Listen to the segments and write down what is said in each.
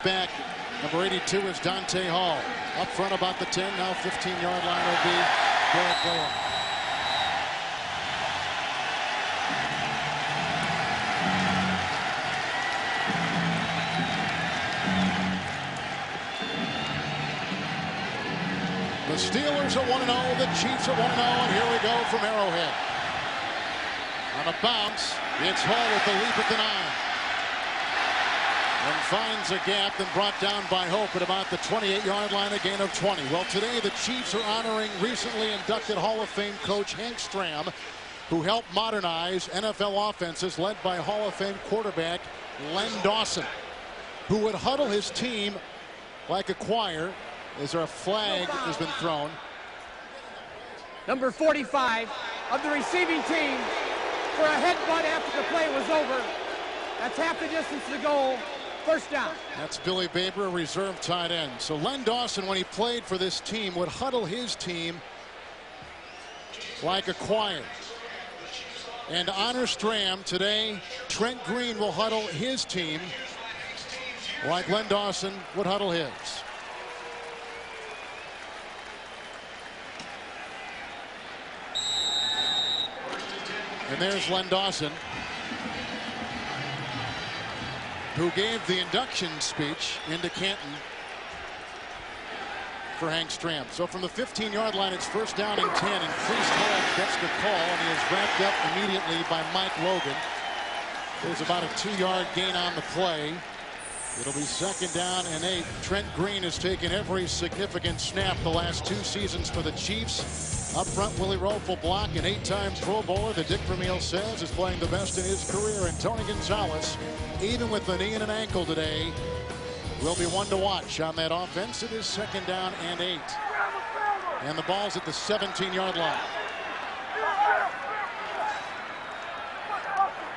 Back, number 82 is Dante Hall. Up front about the 10, now 15-yard line will be Garrett Bowen. The Steelers are 1-0, the Chiefs are 1-0, and here we go from Arrowhead. On a bounce, it's Hall with the leap at the 9. And finds a gap, then brought down by Hope at about the 28-yard line, a gain of 20. Well, today the Chiefs are honoring recently inducted Hall of Fame coach Hank Stram, who helped modernize NFL offenses, led by Hall of Fame quarterback Len Dawson, who would huddle his team like a choir. As our flag has been thrown. Number 45 of the receiving team for a headbutt after the play was over. That's half the distance to the goal. First down. That's Billy Baber, a reserve tight end. So Len Dawson, when he played for this team, would huddle his team like a choir. And to honor Stram, today Trent Green will huddle his team like Len Dawson would huddle his. And there's Len Dawson, who gave the induction speech into Canton for Hank Stram. So from the 15-yard line, it's first down and 10, and Priest Hall gets the call, and he is wrapped up immediately by Mike Logan. There's about a 2-yard gain on the play. It'll be second down and 8. Trent Green has taken every significant snap the last 2 seasons for the Chiefs. Up front, Willie Rofe will block, an 8-time Pro Bowler that Dick Vermeil says is playing the best in his career. And Tony Gonzalez, even with the knee and an ankle today, will be one to watch on that offense. It is second down and 8. And the ball's at the 17-yard line.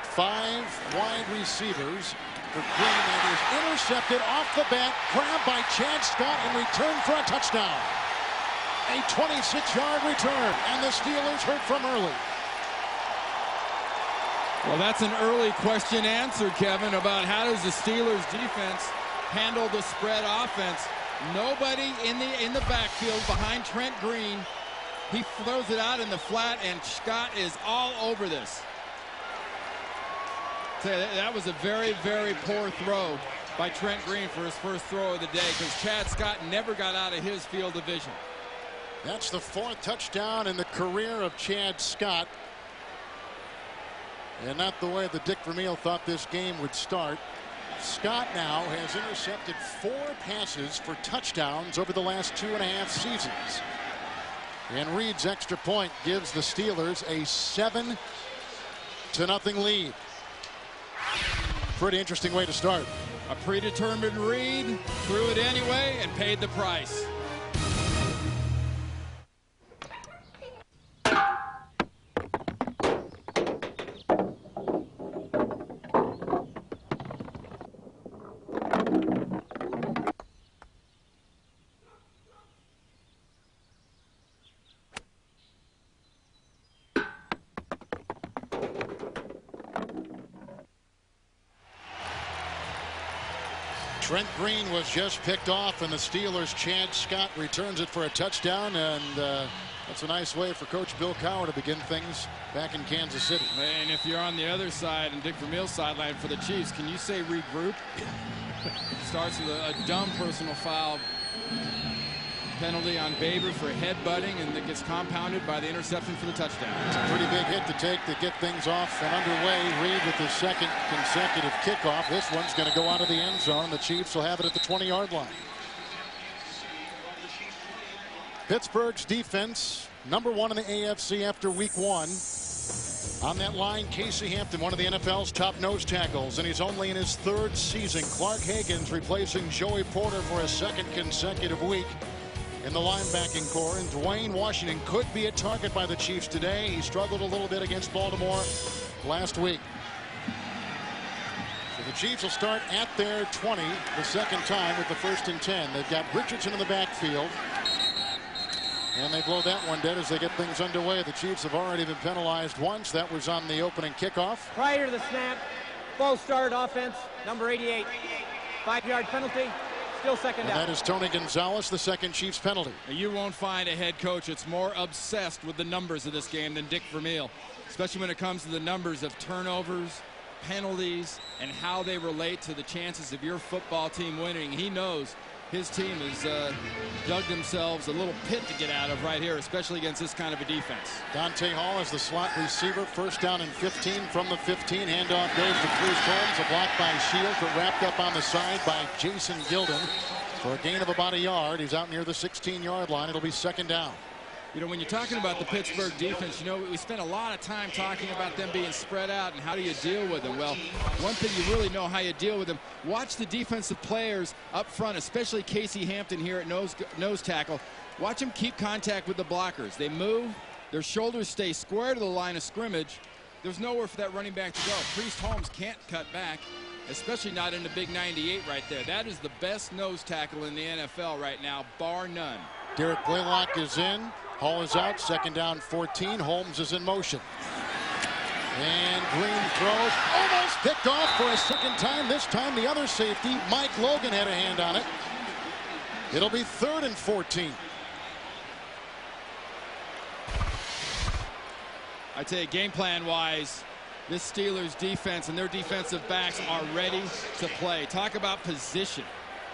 5 wide receivers for Green, and is intercepted off the bat, grabbed by Chad Scott, and returned for a touchdown. A 26-yard return, and the Steelers heard from early. Well, that's an early question answered, Kevin, about how does the Steelers defense handle the spread offense. Nobody in the backfield behind Trent Green. He throws it out in the flat, and Scott is all over this. That was a very, very poor throw by Trent Green for his first throw of the day, because Chad Scott never got out of his field of vision. That's the 4th touchdown in the career of Chad Scott. And not the way that Dick Vermeil thought this game would start. Scott now has intercepted 4 passes for touchdowns over the last 2.5 seasons. And Reed's extra point gives the Steelers a 7-0 lead. Pretty interesting way to start. A predetermined Reed threw it anyway and paid the price. Trent Green was just picked off, and the Steelers' Chad Scott returns it for a touchdown, and that's a nice way for Coach Bill Cowher to begin things back in Kansas City. And if you're on the other side and Dick Vermeil's sideline for the Chiefs, can you say regroup? Starts with a dumb personal foul penalty on Baber for headbutting, and that gets compounded by the interception for the touchdown. It's a pretty big hit to take to get things off and underway. Reed with his 2nd consecutive kickoff. This one's going to go out of the end zone. The Chiefs will have it at the 20-yard line. Pittsburgh's defense, number 1 in the AFC after week 1. On that line, Casey Hampton, one of the NFL's top nose tackles, and he's only in his 3rd season. Clark Hagan's replacing Joey Porter for a 2nd consecutive week in the linebacking core. And Dwayne Washington could be a target by the Chiefs today. He struggled a little bit against Baltimore last week. So the Chiefs will start at their 20 the 2nd time with the 1st and 10. They've got Richardson in the backfield, and they blow that one dead as they get things underway. The Chiefs have already been penalized once. That was on the opening kickoff. Prior to the snap, false start offense, number 88. 5-yard penalty. Still second down. That is Tony Gonzalez, the second Chiefs penalty. You won't find a head coach that's more obsessed with the numbers of this game than Dick Vermeil, especially when it comes to the numbers of turnovers, penalties, and how they relate to the chances of your football team winning. He knows his team has dug themselves a little pit to get out of right here, especially against this kind of a defense. Dante Hall is the slot receiver. First down and 15 from the 15. Handoff goes to Priest Holmes. A block by Shields, but wrapped up on the side by Jason Gilden for a gain of about a yard. He's out near the 16-yard line. It'll be second down. You know, when you're talking about the Pittsburgh defense, you know, we spent a lot of time talking about them being spread out and how do you deal with them. Well, one thing you really know how you deal with them. Watch the defensive players up front, especially Casey Hampton here at nose tackle. Watch them keep contact with the blockers. They move, their shoulders stay square to the line of scrimmage. There's nowhere for that running back to go. Priest Holmes can't cut back, especially not in the big 98 right there. That is the best nose tackle in the NFL right now, bar none. Derek Blaylock is in. Hall is out. Second down 14. Holmes is in motion. And Green throws. Almost picked off for a second time. This time the other safety, Mike Logan, had a hand on it. It'll be 3rd and 14. I tell you, game plan wise, this Steelers defense and their defensive backs are ready to play. Talk about position.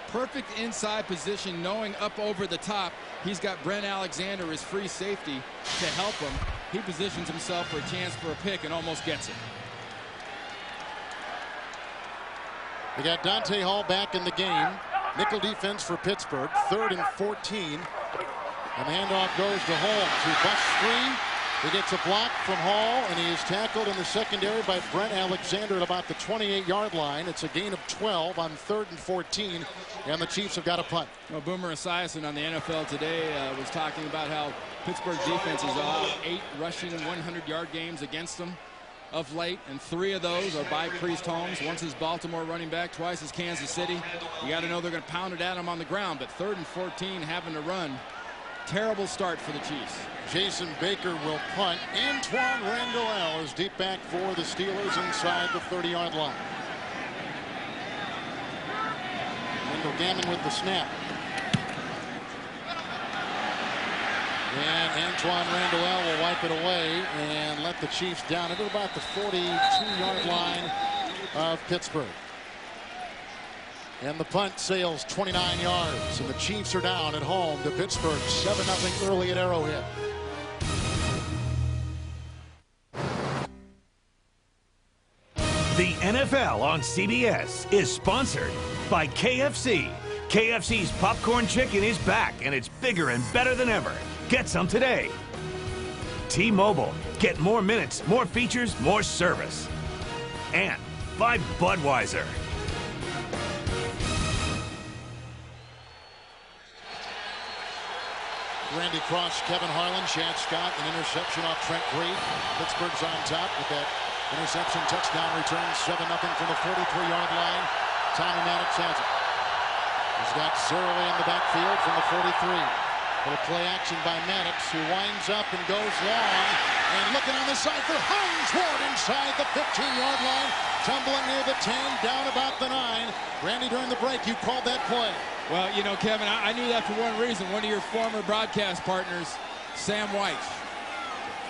Perfect inside position, knowing up over the top. He's got Brent Alexander, his free safety, to help him. He positions himself for a chance for a pick and almost gets it. We got Dante Hall back in the game. Nickel defense for Pittsburgh. 3rd and 14. And the handoff goes to Holmes, who busts free. He gets a block from Hall, and he is tackled in the secondary by Brent Alexander at about the 28-yard line. It's a gain of 12 on 3rd and 14, and the Chiefs have got a punt. Well, Boomer Esiason on the NFL Today was talking about how Pittsburgh defense is allowed 8 rushing 100-yard games against them of late, and 3 of those are by Priest Holmes. Once his Baltimore running back, twice his Kansas City. You got to know they're going to pound it at him on the ground, but 3rd and 14 having to run. Terrible start for the Chiefs. Jason Baker will punt. Antoine Randall is deep back for the Steelers inside the 30-yard line. Wendell Gammon with the snap. And Antoine Randall will wipe it away and let the Chiefs down at about the 42-yard line of Pittsburgh. And the punt sails 29 yards, and the Chiefs are down at home to Pittsburgh, 7-0 early at Arrowhead. The NFL on CBS is sponsored by KFC. KFC's popcorn chicken is back, and it's bigger and better than ever. Get some today. T-Mobile. Get more minutes, more features, more service. And by Budweiser. Randy Cross, Kevin Harlan, Chad Scott, an interception off Trent Green. Pittsburgh's on top with that interception touchdown return, 7-0 from the 43-yard line. Tommy Maddox has it. He's got Zerway in the backfield from the 43. Little play action by Maddox, who winds up and goes long. And looking on the side for Hines Ward inside the 15-yard line. Tumbling near the 10, down about the 9. Randy, during the break, you called that play. Well, you know, Kevin, I knew that for one reason. One of your former broadcast partners, Sam White.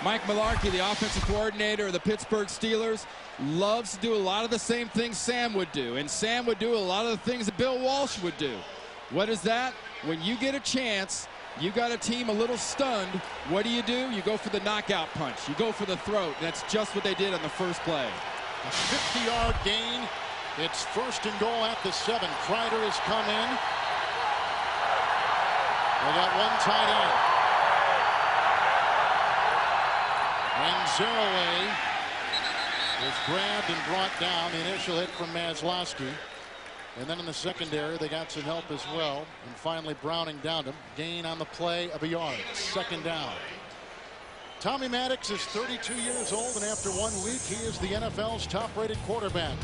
Mike Mularkey, the offensive coordinator of the Pittsburgh Steelers, loves to do a lot of the same things Sam would do. And Sam would do a lot of the things that Bill Walsh would do. What is that? When you get a chance, you got a team a little stunned, what do? You go for the knockout punch. You go for the throat. That's just what they did on the first play. A 50-yard gain. It's 1st and goal at the 7. Kreider has come in. They got one tight end. And Zerway was grabbed and brought down. The initial hit from Maslowski. And then in the secondary, they got some help as well. And finally, Browning downed him. Gain on the play of a yard. 2nd down. Tommy Maddox is 32 years old, and after 1 week, he is the NFL's top-rated quarterback.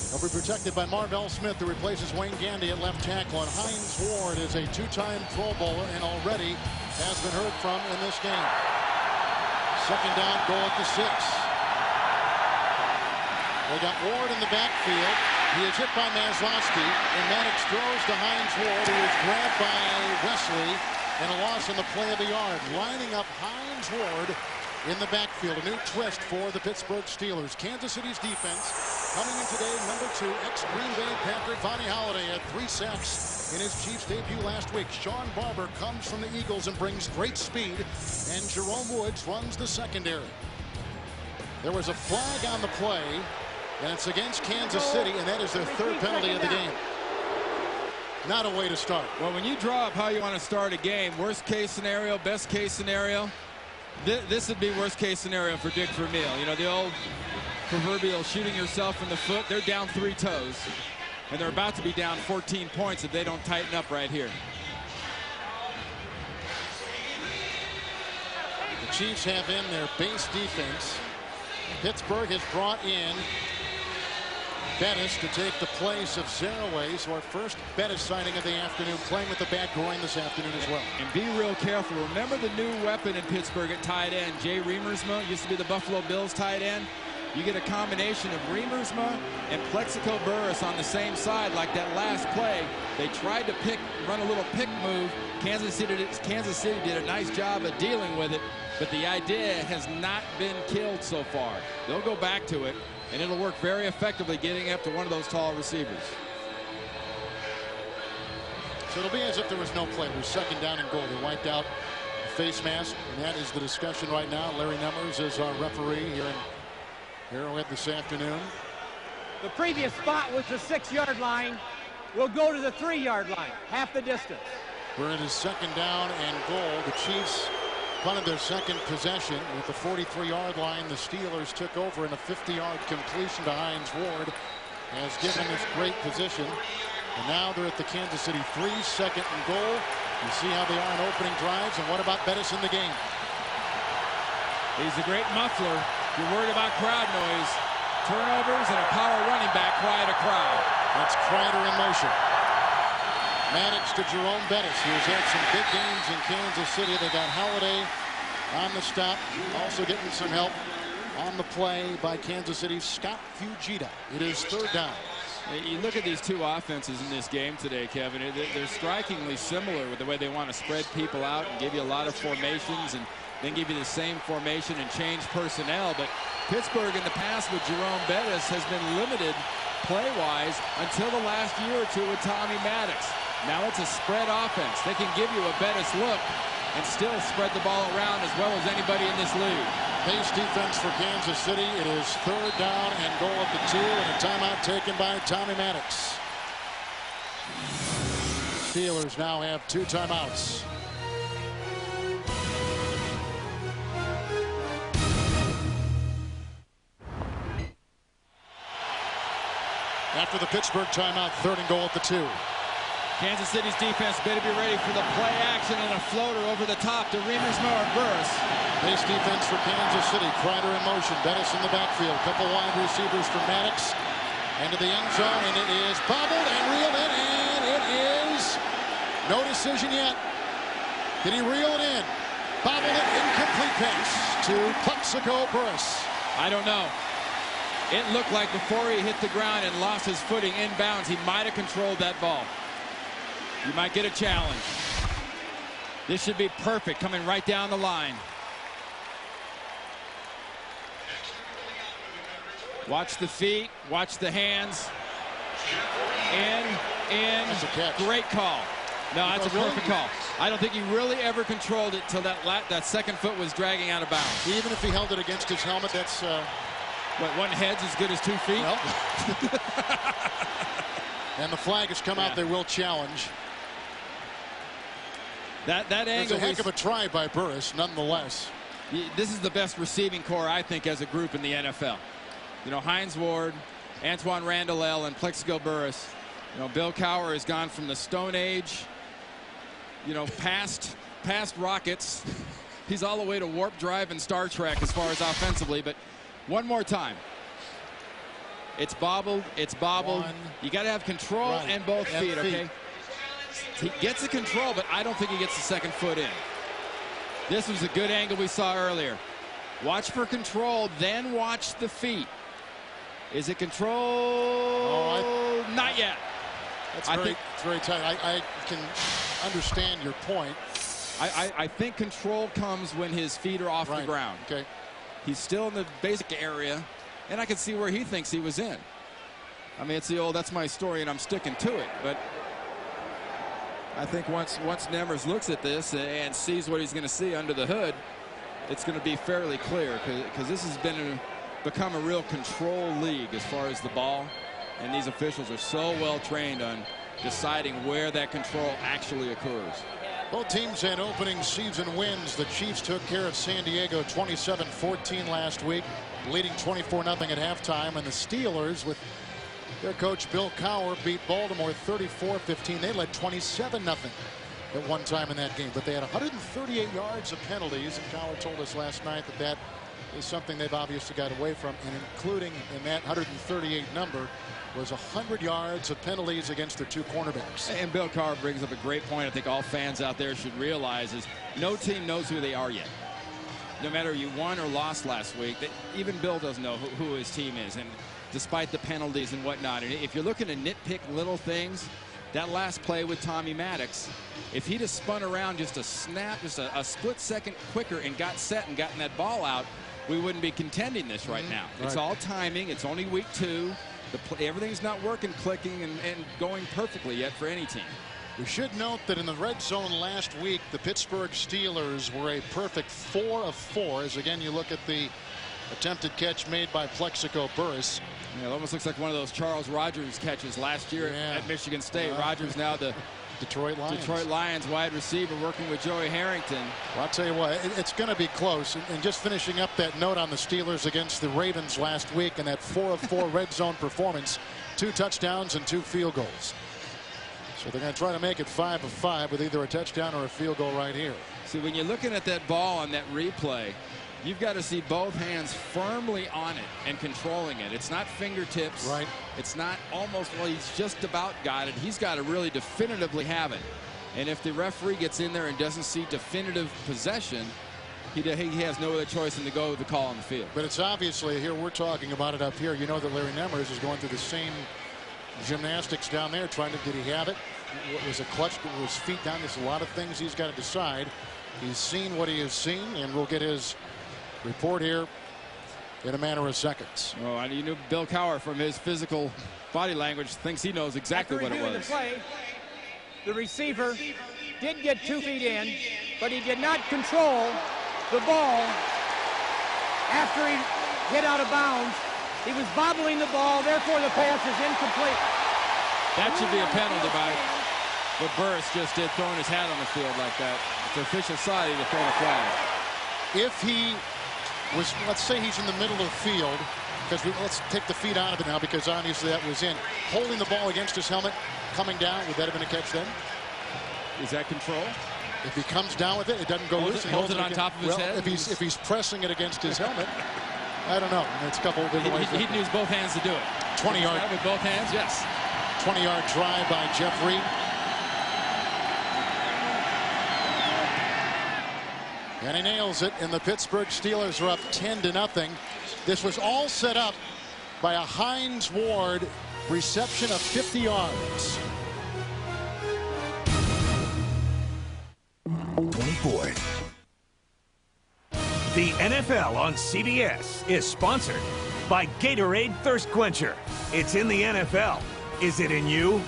He'll be protected by Marvell Smith, who replaces Wayne Gandy at left tackle. And Hines Ward is a 2-time Pro Bowler and already has been heard from in this game. 2nd down, goal at the 6. They got Ward in the backfield. He is hit by Maslowski, and Maddox throws to Hines Ward, who is grabbed by Wesley, and a loss on the play of the yard. Lining up Hines Ward in the backfield. A new twist for the Pittsburgh Steelers. Kansas City's defense coming in today, number 2, ex-Green Bay Packer Vonnie Holliday had 3 sacks in his Chiefs debut last week. Sean Barber comes from the Eagles and brings great speed, and Jerome Woods runs the secondary. There was a flag on the play, and it's against Kansas City, and that is their 3rd penalty of the game. Not a way to start. Well, when you draw up how you want to start a game, worst case scenario, best case scenario, this would be worst case scenario for Dick Vermeil. You know, the old proverbial shooting yourself in the foot. They're down 3 toes, and they're about to be down 14 points if they don't tighten up right here. The Chiefs have in their base defense. Pittsburgh has brought in Bettis to take the place of Zaraway. So our first Bettis sighting of the afternoon, playing with the bad groin this afternoon as well. And be real careful. Remember the new weapon in Pittsburgh at tight end, Jay Remersma, used to be the Buffalo Bills tight end. You get a combination of Remersma and Plexico Burress on the same side, like that last play. They tried to run a little pick move. Kansas City did a nice job of dealing with it, but the idea has not been killed so far. They'll go back to it, and it'll work very effectively getting up to one of those tall receivers. So it'll be as if there was no play. It was 2nd down and goal. They wiped out the face mask, and that is the discussion right now. Larry Nemmers is our referee here in Arrowhead this afternoon. The previous spot was the 6-yard line. We'll go to the 3-yard line, half the distance. We're in his 2nd down and goal. The Chiefs punted their 2nd possession at the 43-yard line. The Steelers took over, and a 50-yard completion to Hines Ward has given us great position. And now they're at the Kansas City 3, 2nd and goal. You see how they are in opening drives. And what about Bettis in the game? He's a great muffler. If you're worried about crowd noise, turnovers and a power running back quiet a crowd. That's Kreider in motion. Maddox to Jerome Bettis, who's had some big games in Kansas City. They got Holliday on the stop, also getting some help on the play by Kansas City's Scott Fujita. It is 3rd down. You look at these 2 offenses in this game today, Kevin. They're strikingly similar with the way they want to spread people out and give you a lot of formations and then give you the same formation and change personnel. But Pittsburgh in the past with Jerome Bettis has been limited play-wise until the last year or 2 with Tommy Maddox. Now it's a spread offense. They can give you a Bettis look and still spread the ball around as well as anybody in this league. Base defense for Kansas City. It is 3rd down and goal at the 2, and a timeout taken by Tommy Maddox. Steelers now have 2 timeouts. After the Pittsburgh timeout, 3rd and goal at the 2. Kansas City's defense better be ready for the play action and a floater over the top to Remersma or Burress. Base defense for Kansas City. Kreider in motion. Bettis in the backfield. Couple wide receivers for Maddox. Into the end zone, and it is bobbled and reeled in, and it is no decision yet. Did he reel it in? Bobbled it. Incomplete pass to Plexico Burress. I don't know. It looked like before he hit the ground and lost his footing inbounds, he might have controlled that ball. You might get a challenge. This should be perfect, coming right down the line. Watch the feet, watch the hands. In. That's a catch. Great call. No, that's a perfect call. I don't think he really ever controlled it till that 2nd foot was dragging out of bounds. Even if he held it against his helmet, that's... What, 1 head's as good as 2 feet? Well. And the flag has come out. They will challenge. That angle. It's a heck of a try by Burress, nonetheless. This is the best receiving core, I think, as a group in the NFL. You know, Hines Ward, Antoine Randall, and Plexico Burress. You know, Bill Cowher has gone from the Stone Age, you know, past rockets. He's all the way to warp drive and Star Trek as far as offensively. But one more time. It's bobbled. It's bobbled. You got to have control and both feet, okay? He gets the control, but I don't think he gets the 2nd foot in. This was a good angle we saw earlier. Watch for control, then watch the feet. Is it control? Oh, not yet. It's very tight. I can understand your point. I think control comes when his feet are off the ground. Okay. He's still in the basic area, and I can see where he thinks he was in. I mean, it's the old, that's my story, and I'm sticking to it. But I think once Nemers looks at this and sees what he's going to see under the hood, it's going to be fairly clear, because this has become a real control league as far as the ball, and these officials are so well trained on deciding where that control actually occurs. Both teams had opening season wins. The Chiefs took care of San Diego 27-14 last week, leading 24-0 at halftime, and the Steelers, with their coach Bill Cowher, beat Baltimore 34-15. They led 27-0 at one time in that game, but they had 138 yards of penalties, and Cowher told us last night that is something they've obviously got away from, and including in that 138 number was 100 yards of penalties against their two cornerbacks. And Bill Cowher brings up a great point I think all fans out there should realize is no team knows who they are yet. No matter you won or lost last week, even Bill doesn't know who his team is, and despite the penalties and whatnot. And if you're looking to nitpick little things, that last play with Tommy Maddox, if he'd have spun around just a snap, just a split second quicker and got set and gotten that ball out, we wouldn't be contending this right now. It's all timing. It's only week 2. Everything's not working, clicking, and going perfectly yet for any team. We should note that in the red zone last week, the Pittsburgh Steelers were a perfect 4 of 4. As again, you look at the attempted catch made by Plexico Burress. Yeah, it almost looks like one of those Charles Rogers catches last year at Michigan State. Rogers now the Detroit Lions wide receiver working with Joey Harrington. Well, I'll tell you what, it's going to be close. And just finishing up that note on the Steelers against the Ravens last week and that 4 of 4 red zone performance, 2 touchdowns and 2 field goals. So they're going to try to make it 5 of 5 with either a touchdown or a field goal right here. See, when you're looking at that ball on that replay, you've got to see both hands firmly on it and controlling it. It's not fingertips. Right. It's not almost, well, he's just about got it. He's got to really definitively have it. And if the referee gets in there and doesn't see definitive possession, he has no other choice than to go with the call on the field. But it's obviously, here we're talking about it up here, you know that Larry Nemers is going through the same gymnastics down there, trying to, did he have it? Was it clutched with his feet down? There's a lot of things he's got to decide. He's seen what he has seen, and we'll get his report here in a matter of seconds. Oh, and you knew Bill Cowher from his physical body language thinks he knows exactly what it was. The play, the receiver did get 2 feet in, but he did not control the ball after he hit out of bounds. He was bobbling the ball, therefore the pass is incomplete. That should be a penalty by what Burris just did, throwing his hat on the field like that. If the official saw it, he'd have thrown a flag. If he was, let's say he's in the middle of the field, because let's take the feet out of it now, because obviously that was in. Holding the ball against his helmet, coming down, would that have been a catch then? Is that control? If he comes down with it, it doesn't go loose. Holds it on top of his head? If he's pressing it against his helmet, I don't know. It's a couple of different ways. He'd use both hands to do it. 20-yard. With both hands, yes. 20-yard drive by Jeff Reed. And he nails it, and the Pittsburgh Steelers are up 10-0. This was all set up by a Hines Ward reception of 50 yards. 24th. The NFL on CBS is sponsored by Gatorade Thirst Quencher. It's in the NFL. Is it in you?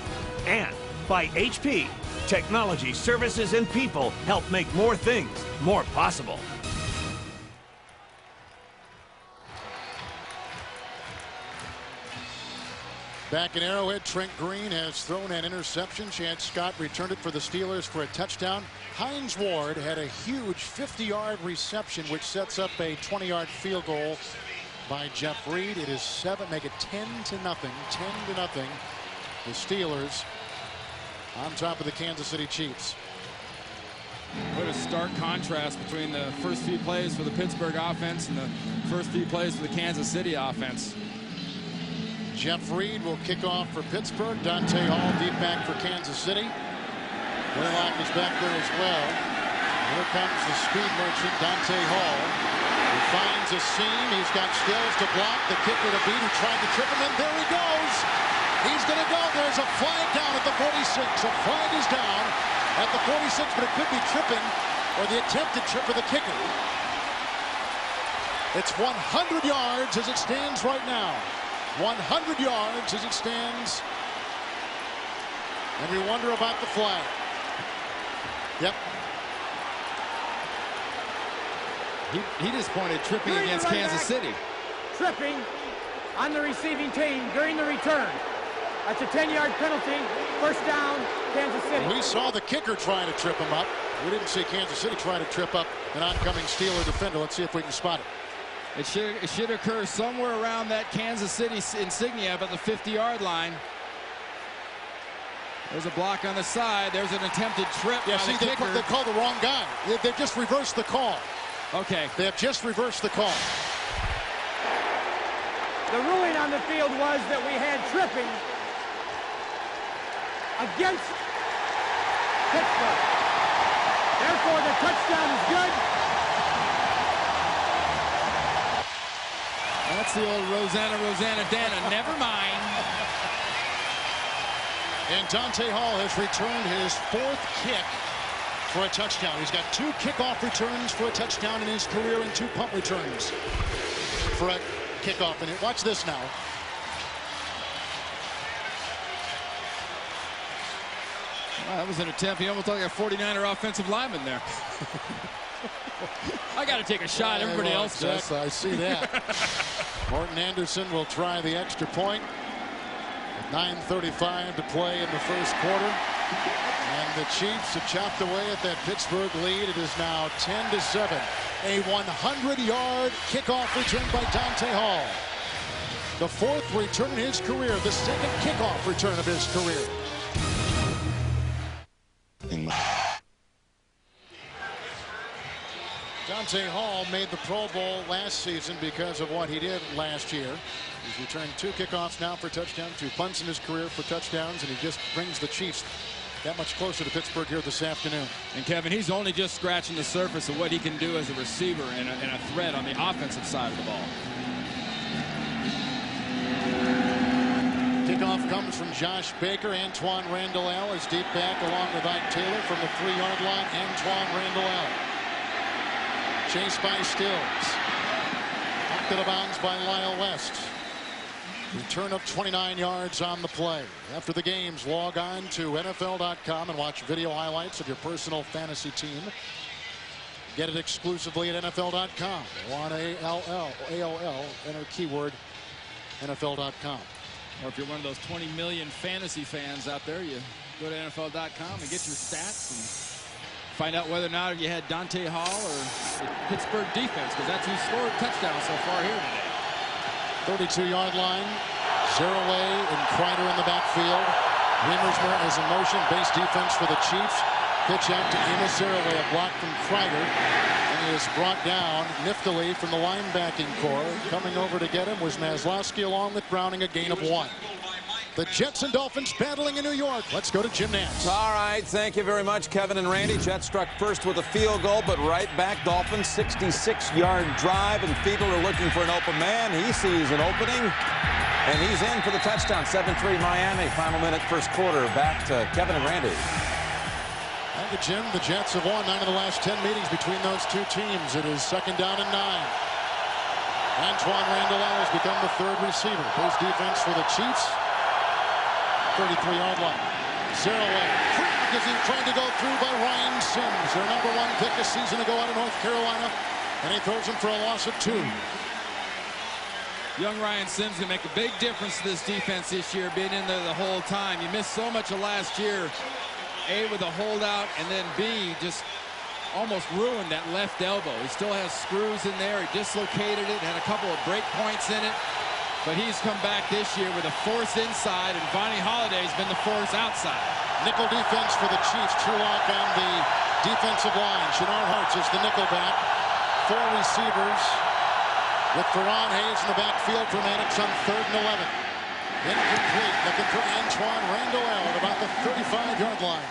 And by HP. Technology, services, and people help make more things more possible. Back in Arrowhead, Trent Green has thrown an interception. Chance Scott returned it for the Steelers for a touchdown. Hines Ward had a huge 50-yard reception, which sets up a 20-yard field goal by Jeff Reed. It is 7, make it 10-0. 10-0. The Steelers on top of the Kansas City Chiefs. What a stark contrast between the first few plays for the Pittsburgh offense and the first few plays for the Kansas City offense. Jeff Reed will kick off for Pittsburgh. Dante Hall deep back for Kansas City. Whitlock is back there as well. Here comes the speed merchant, Dante Hall. He finds a seam. He's got skills to block. The kicker to beat, who tried to trip him, and there he goes. He's going to go. There's a flag down at the 46. A flag is down at the 46, but it could be tripping or the attempted trip of the kicker. It's 100 yards as it stands right now. 100 yards as it stands. And we wonder about the flag. Yep. He just pointed tripping against Kansas City. Tripping on the receiving team during the return. That's a 10-yard penalty. First down, Kansas City. We saw the kicker try to trip him up. We didn't see Kansas City try to trip up an oncoming Steeler defender. Let's see if we can spot it. It should occur somewhere around that Kansas City insignia about the 50-yard line. There's a block on the side. There's an attempted trip by the kicker. They called the wrong guy. They've just reversed the call. Okay. They have just reversed the call. The ruling on the field was that we had tripping against Pittsburgh. Therefore, the touchdown is good. That's the old Rosanna Dana. Never mind. And Dante Hall has returned his 4th kick for a touchdown. He's got 2 kickoff returns for a touchdown in his career and 2 punt returns for a kickoff. And watch this now. Wow, that was an attempt. He almost looked like a 49er offensive lineman there. I got to take a shot. Everybody else does. Yes, I see that. Morton Anderson will try the extra point. 9:35 to play in the first quarter. And the Chiefs have chopped away at that Pittsburgh lead. It is now 10-7. A 100-yard kickoff return by Dante Hall. The 4th return in his career. The 2nd kickoff return of his career. Dante Hall made the Pro Bowl last season because of what he did last year. He's returned 2 kickoffs now for touchdowns, 2 punts in his career for touchdowns, and he just brings the Chiefs that much closer to Pittsburgh here this afternoon. And Kevin, he's only just scratching the surface of what he can do as a receiver and a threat on the offensive side of the ball. Kickoff comes from Josh Baker. Antoine Randall is deep back along with Ike Taylor from the 3-yard line. Antoine Randall chased by Stills. Knocked out of bounds by Lyle West. Return of 29 yards on the play. After the games, log on to NFL.com and watch video highlights of your personal fantasy team. Get it exclusively at NFL.com. Go on AOL, enter keyword NFL.com. Or if you're one of those 20 million fantasy fans out there, you go to NFL.com and get your stats and find out whether or not you had Dante Hall or the Pittsburgh defense, because that's who scored touchdowns so far here today. 32-yard line. Zerilay and Kreider in the backfield. Wiemersma is in motion. Base defense for the Chiefs. Pitch out to Amos Zerilay. A block from Kreider. And he is brought down niftily from the linebacking core. Coming over to get him was Maslowski along with Browning, a gain of 1. The Jets and Dolphins battling in New York. Let's go to Jim Nantz. All right, thank you very much, Kevin and Randy. Jets struck first with a field goal, but right back. Dolphins 66-yard drive, and Fiedler looking for an open man. He sees an opening, and he's in for the touchdown. 7-3 Miami. Final minute, first quarter. Back to Kevin and Randy. Thank you, Jim. The Jets have won 9 of the last 10 meetings between those 2 teams. It is 2nd down and 9. Antoine Randall has become the 3rd receiver. Base defense for the Chiefs. 33-yard line. Zerilay free because he's trying to go through by Ryan Sims, their #1 pick a season ago out of North Carolina, and he throws him for a loss of 2. Young Ryan Sims going to make a big difference to this defense this year, being in there the whole time. You missed so much of last year. A, with a holdout, and then B, just almost ruined that left elbow. He still has screws in there. He dislocated it, had a couple of break points in it. But he's come back this year with a force inside, and Vonnie Holliday's been the force outside. Nickel defense for the Chiefs. Trulock on the defensive line. Shenard Hartz is the nickel back. 4 receivers with Ferron Hayes in the backfield for Mannix on 3rd and 11. Incomplete. Looking for Antoine Randall at about the 35-yard line.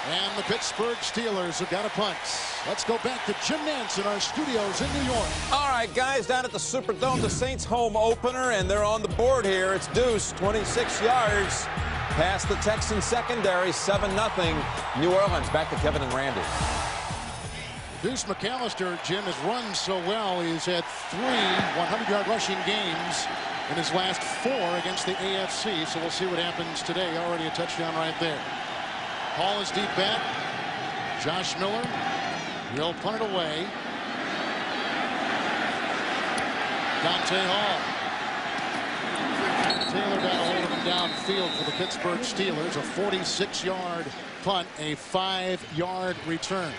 And the Pittsburgh Steelers have got a punt. Let's go back to Jim Nantz in our studios in New York. All right, guys, down at the Superdome, the Saints home opener, and they're on the board here. It's Deuce, 26 yards past the Texans secondary, 7-0. New Orleans. Back to Kevin and Randy. Deuce McAllister, Jim, has run so well. He's had 3 100-yard rushing games in his last 4 against the AFC. So we'll see what happens today. Already a touchdown right there. Hall is deep back. Josh Miller. He'll punt it away. Dante Hall. Taylor got a hold of him downfield for the Pittsburgh Steelers. A 46-yard punt, a 5-yard return.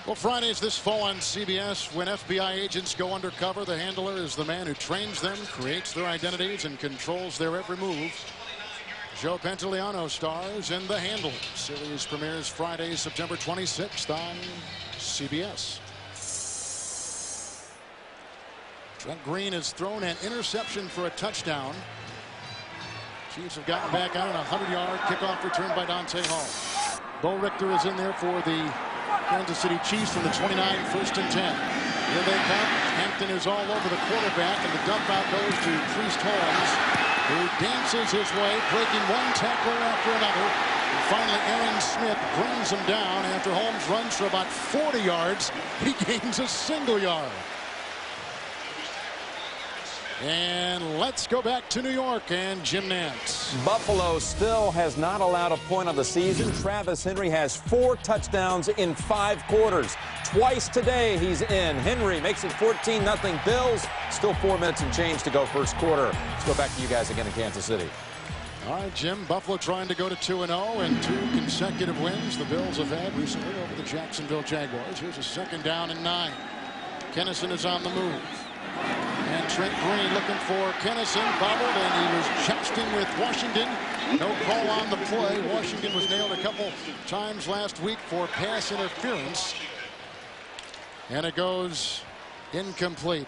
Well, Fridays this fall on CBS, when FBI agents go undercover, the handler is the man who trains them, creates their identities, and controls their every move. Joe Pantoliano stars in The Handler. Series premieres Friday, September 26th on CBS. Trent Green has thrown an interception for a touchdown. Chiefs have gotten back on a 100-yard kickoff return by Dante Hall. Bo Richter is in there for the Kansas City Chiefs from the 29, 1st and 10. Here they come. Hampton is all over the quarterback, and the dump out goes to Priest Holmes, who dances his way, breaking one tackler after another. And finally, Aaron Smith brings him down after Holmes runs for about 40 yards. He gains a single yard. And let's go back to New York and Jim Nantz. Buffalo still has not allowed a point on the season. Travis Henry has 4 touchdowns in 5 quarters. Twice today he's in. Henry makes it 14-0 Bills. Still 4 minutes and change to go first quarter. Let's go back to you guys again in Kansas City. All right, Jim. Buffalo trying to go to 2-0 and 2 consecutive wins the Bills have had recently over the Jacksonville Jaguars. Here's a 2nd down and 9. Kennison is on the move. And Trent Green looking for Kennison, bobbled, and he was jousting with Washington. No call on the play. Washington was nailed a couple times last week for pass interference. And it goes incomplete.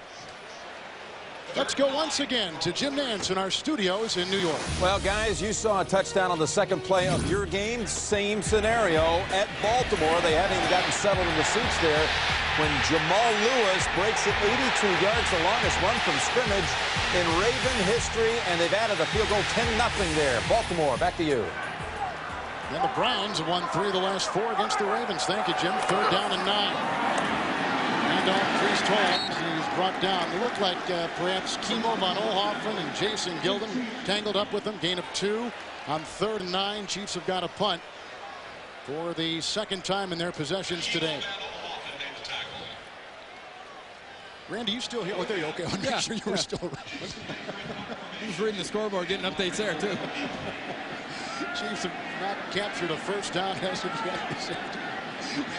Let's go once again to Jim Nantz in our studios in New York. Well, guys, you saw a touchdown on the 2nd play of your game. Same scenario at Baltimore. They hadn't even gotten settled in the seats there when Jamal Lewis breaks it 82 yards, the longest run from scrimmage in Raven history, and they've added a field goal, 10-0 there. Baltimore, back to you. And the Browns have won 3 of the last 4 against the Ravens. Thank you, Jim. 3rd down and 9. And on Priest Holmes, he's brought down. It looked like perhaps Kimo von Oelhoffen and Jason Gilden tangled up with him. Gain of 2 on 3rd and 9. Chiefs have got a punt for the 2nd time in their possessions today. Randy, you still here? Oh, there you go. Okay, I want to make sure you were still around. He's reading the scoreboard, getting updates there, too. Chiefs have not captured a 1st down as of yet.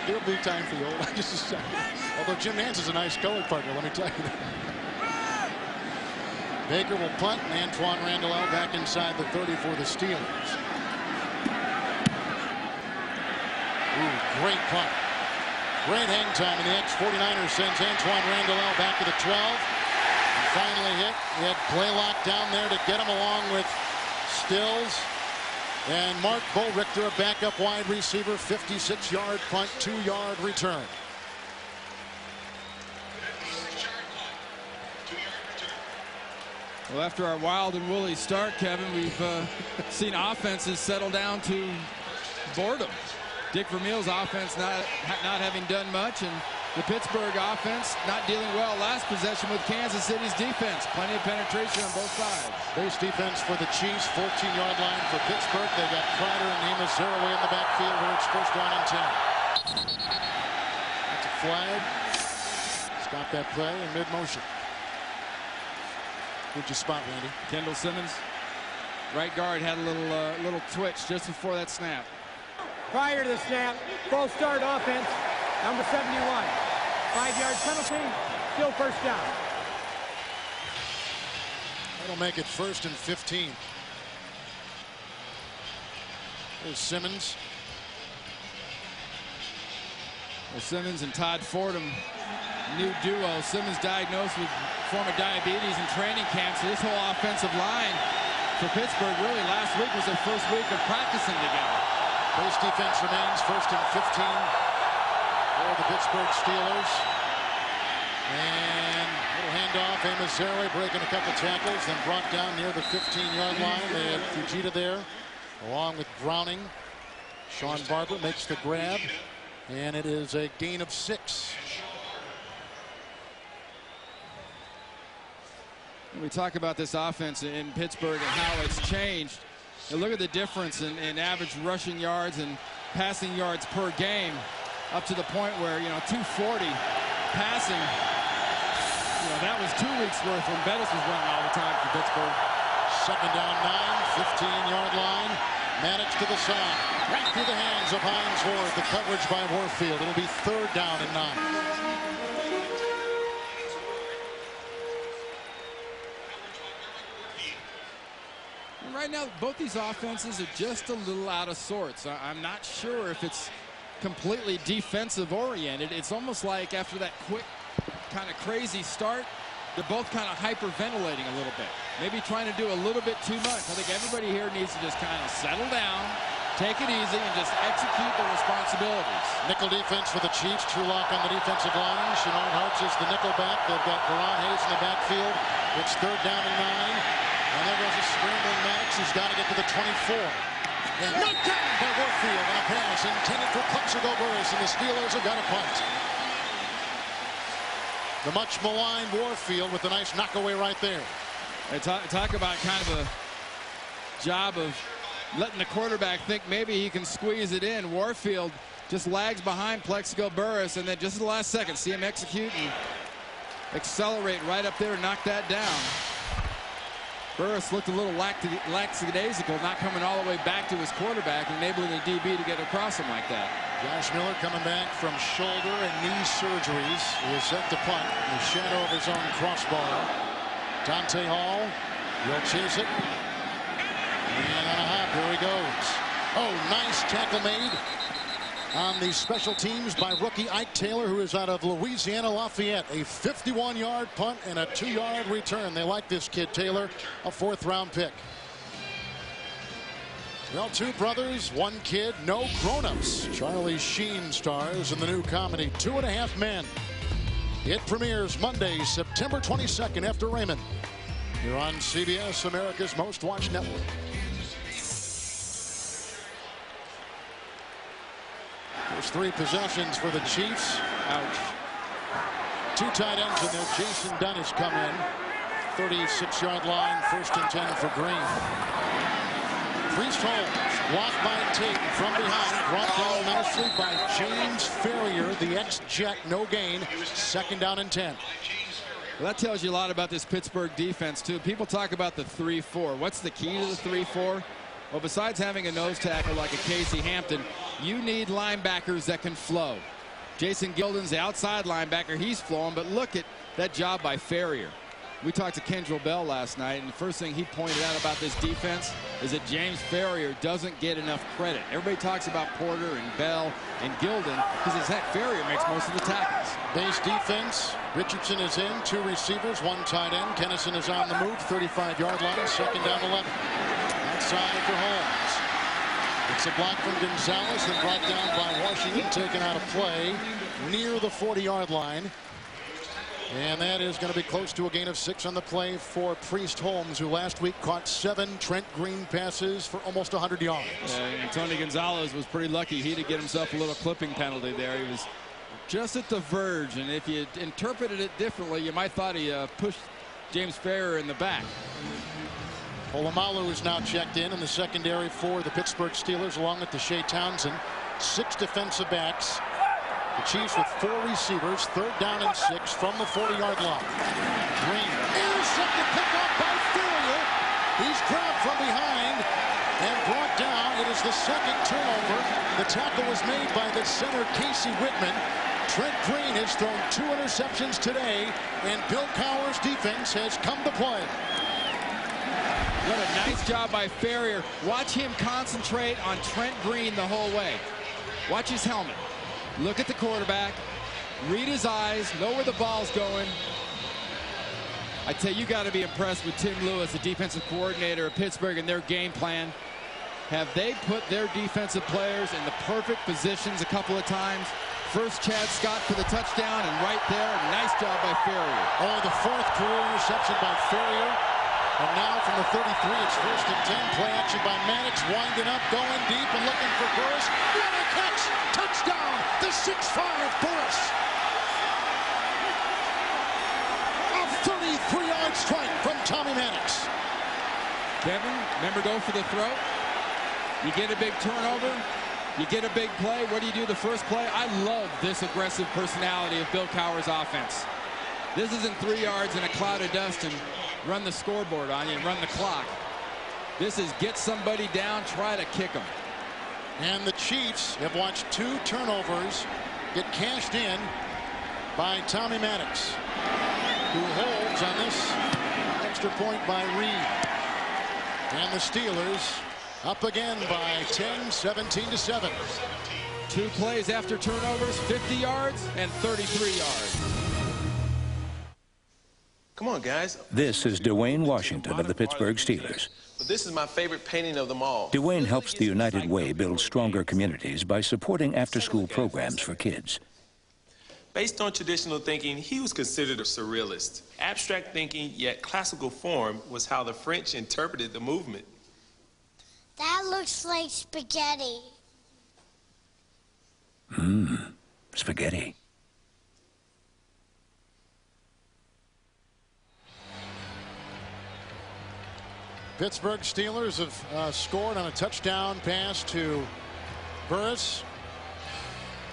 There'll be time for the old. Just a second. Although Jim Nantz is a nice color partner, let me tell you that. Baker will punt, and Antoine Randall back inside the 30 for the Steelers. Ooh, great punt. Great hang time, and the ex-49ers sends Antoine Randall back to the 12. And finally hit. He had Blaylock down there to get him along with Stills. And Mark Richter, a backup wide receiver, 56-yard punt, 2-yard return. Well, after our wild and woolly start, Kevin, we've seen offenses settle down to boredom. Dick Vermeil's offense not having done much, and the Pittsburgh offense not dealing well last possession with Kansas City's defense. Plenty of penetration on both sides. Base defense for the Chiefs, 14-yard line for Pittsburgh. They got Kreider and Amos Zeraway in the backfield where it's 1st down and 10. That's a flag. Stop that play in mid-motion. Who'd you spot, Randy? Kendall Simmons, right guard, had a little twitch just before that snap. Prior to the snap, false start offense, number 71. 5-yard penalty, still 1st down. That'll make it 1st and 15. There's Simmons. Well, Simmons and Todd Fordham, new duo. Simmons diagnosed with form of diabetes in training camp, so this whole offensive line for Pittsburgh, really, last week was their first week of practicing together. Base defense remains 1st and 15 for the Pittsburgh Steelers. And little handoff. Amazare breaking a couple tackles, then brought down near the 15-yard line. They had Fujita there, along with Browning. Sean Barber makes the grab, and it is a gain of 6. We talk about this offense in Pittsburgh and how it's changed. And look at the difference in average rushing yards and passing yards per game, up to the point where, 240 passing. That was 2 weeks worth when Bettis was running all the time for Pittsburgh. 2nd down 9, 15-yard line. Maddox to the side, right through the hands of Hines Ward. The coverage by Warfield. It'll be 3rd down and 9. Right now, both these offenses are just a little out of sorts. I'm not sure if it's completely defensive oriented. It's almost like after that quick, kind of crazy start, they're both kind of hyperventilating a little bit. Maybe trying to do a little bit too much. I think everybody here needs to just kind of settle down, take it easy, and just execute the responsibilities. Nickel defense for the Chiefs. Trulock on the defensive line. Shannon Hartz is the nickel back. They've got Baron Hayes in the backfield. It's 3rd down and 9. And there goes a scrambling Maddox. He's got to get to the 24. And knocked down by Warfield on a pass intended for Plexico Burris, and the Steelers have got a punt. The much maligned Warfield with a nice knockaway right there. Talk about kind of a job of letting the quarterback think maybe he can squeeze it in. Warfield just lags behind Plexico Burris, and then just in the last second, see him execute and accelerate right up there and knock that down. Burris looked a little lackadaisical, not coming all the way back to his quarterback, enabling the DB to get across him like that. Josh Miller coming back from shoulder and knee surgeries. He is set to punt in the shadow of his own crossbar. Dante Hall will chase it. And on a hop, here he goes. Oh, nice tackle made on the special teams by rookie Ike Taylor, who is out of Louisiana Lafayette. A 51-yard punt and a 2-yard return. They like this kid, Taylor, a 4th-round pick. Well, 2 brothers, 1 kid, no grown-ups. Charlie Sheen stars in the new comedy 2.5 Men. It premieres Monday, September 22nd after Raymond. You're on CBS, America's most watched network. There's 3 possessions for the Chiefs. Ouch. 2 tight ends in there. Jason Dunn has come in. 36-yard line, 1st and 10 for Green. Priest Holmes, blocked by Tate from behind, brought down nicely by James Ferrier, the ex-Jet, no gain. 2nd down and 10. Well, that tells you a lot about this Pittsburgh defense, too. People talk about the 3-4. What's the key to the 3-4? Well, besides having a nose tackle like a Casey Hampton, you need linebackers that can flow. Jason Gilden's the outside linebacker. He's flowing, but look at that job by Ferrier. We talked to Kendrell Bell last night, and the first thing he pointed out about this defense is that James Ferrier doesn't get enough credit. Everybody talks about Porter and Bell and Gilden because Ferrier makes most of the tackles. Base defense. Richardson is in, 2 receivers, 1 tight end. Kennison is on the move, 35-yard line, 2nd down 11. Outside for Holmes. It's a block from Gonzalez and brought down by Washington, taken out of play near the 40-yard line. And that is going to be close to a gain of 6 on the play for Priest Holmes, who last week caught 7 Trent Green passes for almost 100 yards. And Tony Gonzalez was pretty lucky. He did get himself a little clipping penalty there. He was just at the verge, and if you interpreted it differently, you might thought he pushed James Ferrier in the back. Polamalu is now checked in the secondary for the Pittsburgh Steelers, along with Shea Townsend. 6 defensive backs. The Chiefs with 4 receivers, 3rd down and 6 from the 40-yard line. Green, intercepted, picked off by Ferrier. He's grabbed from behind and brought down. It is the 2nd turnover. The tackle was made by the center, Casey Whitman. Trent Green has thrown 2 interceptions today, and Bill Cowher's defense has come to play. What a nice job by Ferrier. Watch him concentrate on Trent Green the whole way. Watch his helmet. Look at the quarterback. Read his eyes. Know where the ball's going. I tell you, got to be impressed with Tim Lewis, the defensive coordinator of Pittsburgh, and their game plan. Have they put their defensive players in the perfect positions a couple of times? First, Chad Scott for the touchdown, and right there, nice job by Ferrier. Oh, the 4th career interception by Ferrier. And now from the 33, it's 1st and 10. Play action by Maddox, winding up, going deep, and looking for Burris. What a catch! Touchdown! The 6'5" Burris. A 33-yard strike from Tommy Maddox. Kevin, remember, go for the throw. You get a big turnover. You get a big play. What do you do the first play? I love this aggressive personality of Bill Cowher's offense. This isn't 3 yards in a cloud of dust and run the scoreboard on you and run the clock. This is get somebody down, try to kick them. And the Chiefs have watched 2 turnovers get cashed in by Tommy Maddox, who holds on this extra point by Reed. And the Steelers up again by 10, 17-7. 2 plays after turnovers, 50 yards and 33 yards. Come on, guys. This is Dwayne Washington of the Pittsburgh Steelers. But this is my favorite painting of them all. Dwayne helps the United Way build stronger communities by supporting after-school programs for kids. Based on traditional thinking, he was considered a surrealist. Abstract thinking, yet classical form, was how the French interpreted the movement. That looks like spaghetti. Spaghetti. Pittsburgh Steelers have scored on a touchdown pass to Burris.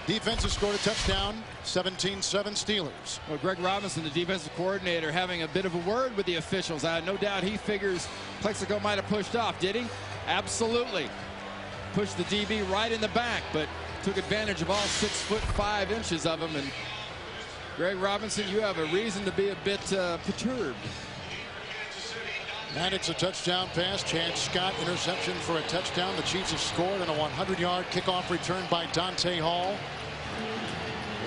Defense has scored a touchdown, 17-7 Steelers. Well, Greg Robinson, the defensive coordinator, having a bit of a word with the officials. No doubt he figures Plexico might have pushed off, did he? Absolutely. Pushed the DB right in the back, but took advantage of all 6'5" of him. And Greg Robinson, you have a reason to be a bit perturbed. And it's a touchdown pass. Chad Scott interception for a touchdown. The Chiefs have scored on a 100-yard kickoff return by Dante Hall.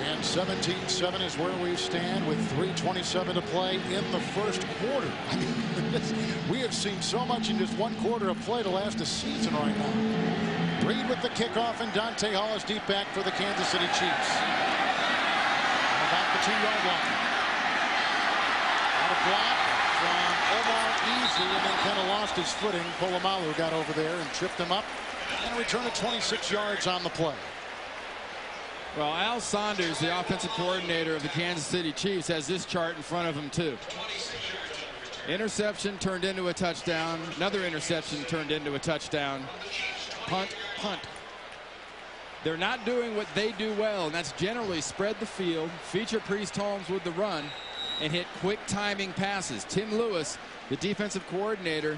And 17-7 is where we stand with 3:27 to play in the first quarter. I mean, we have seen so much in just 1 quarter of play to last a season right now. Reed with the kickoff, and Dante Hall is deep back for the Kansas City Chiefs. About the 2-yard line. Out of block from Omar Easy, and then kind of lost his footing. Polamalu got over there and tripped him up. And a return of 26 yards on the play. Well, Al Saunders, the offensive coordinator of the Kansas City Chiefs, has this chart in front of him, too. Interception turned into a touchdown. Another interception turned into a touchdown. Punt, punt. They're not doing what they do well, and that's generally spread the field, feature Priest Holmes with the run, and hit quick timing passes. Tim Lewis, the defensive coordinator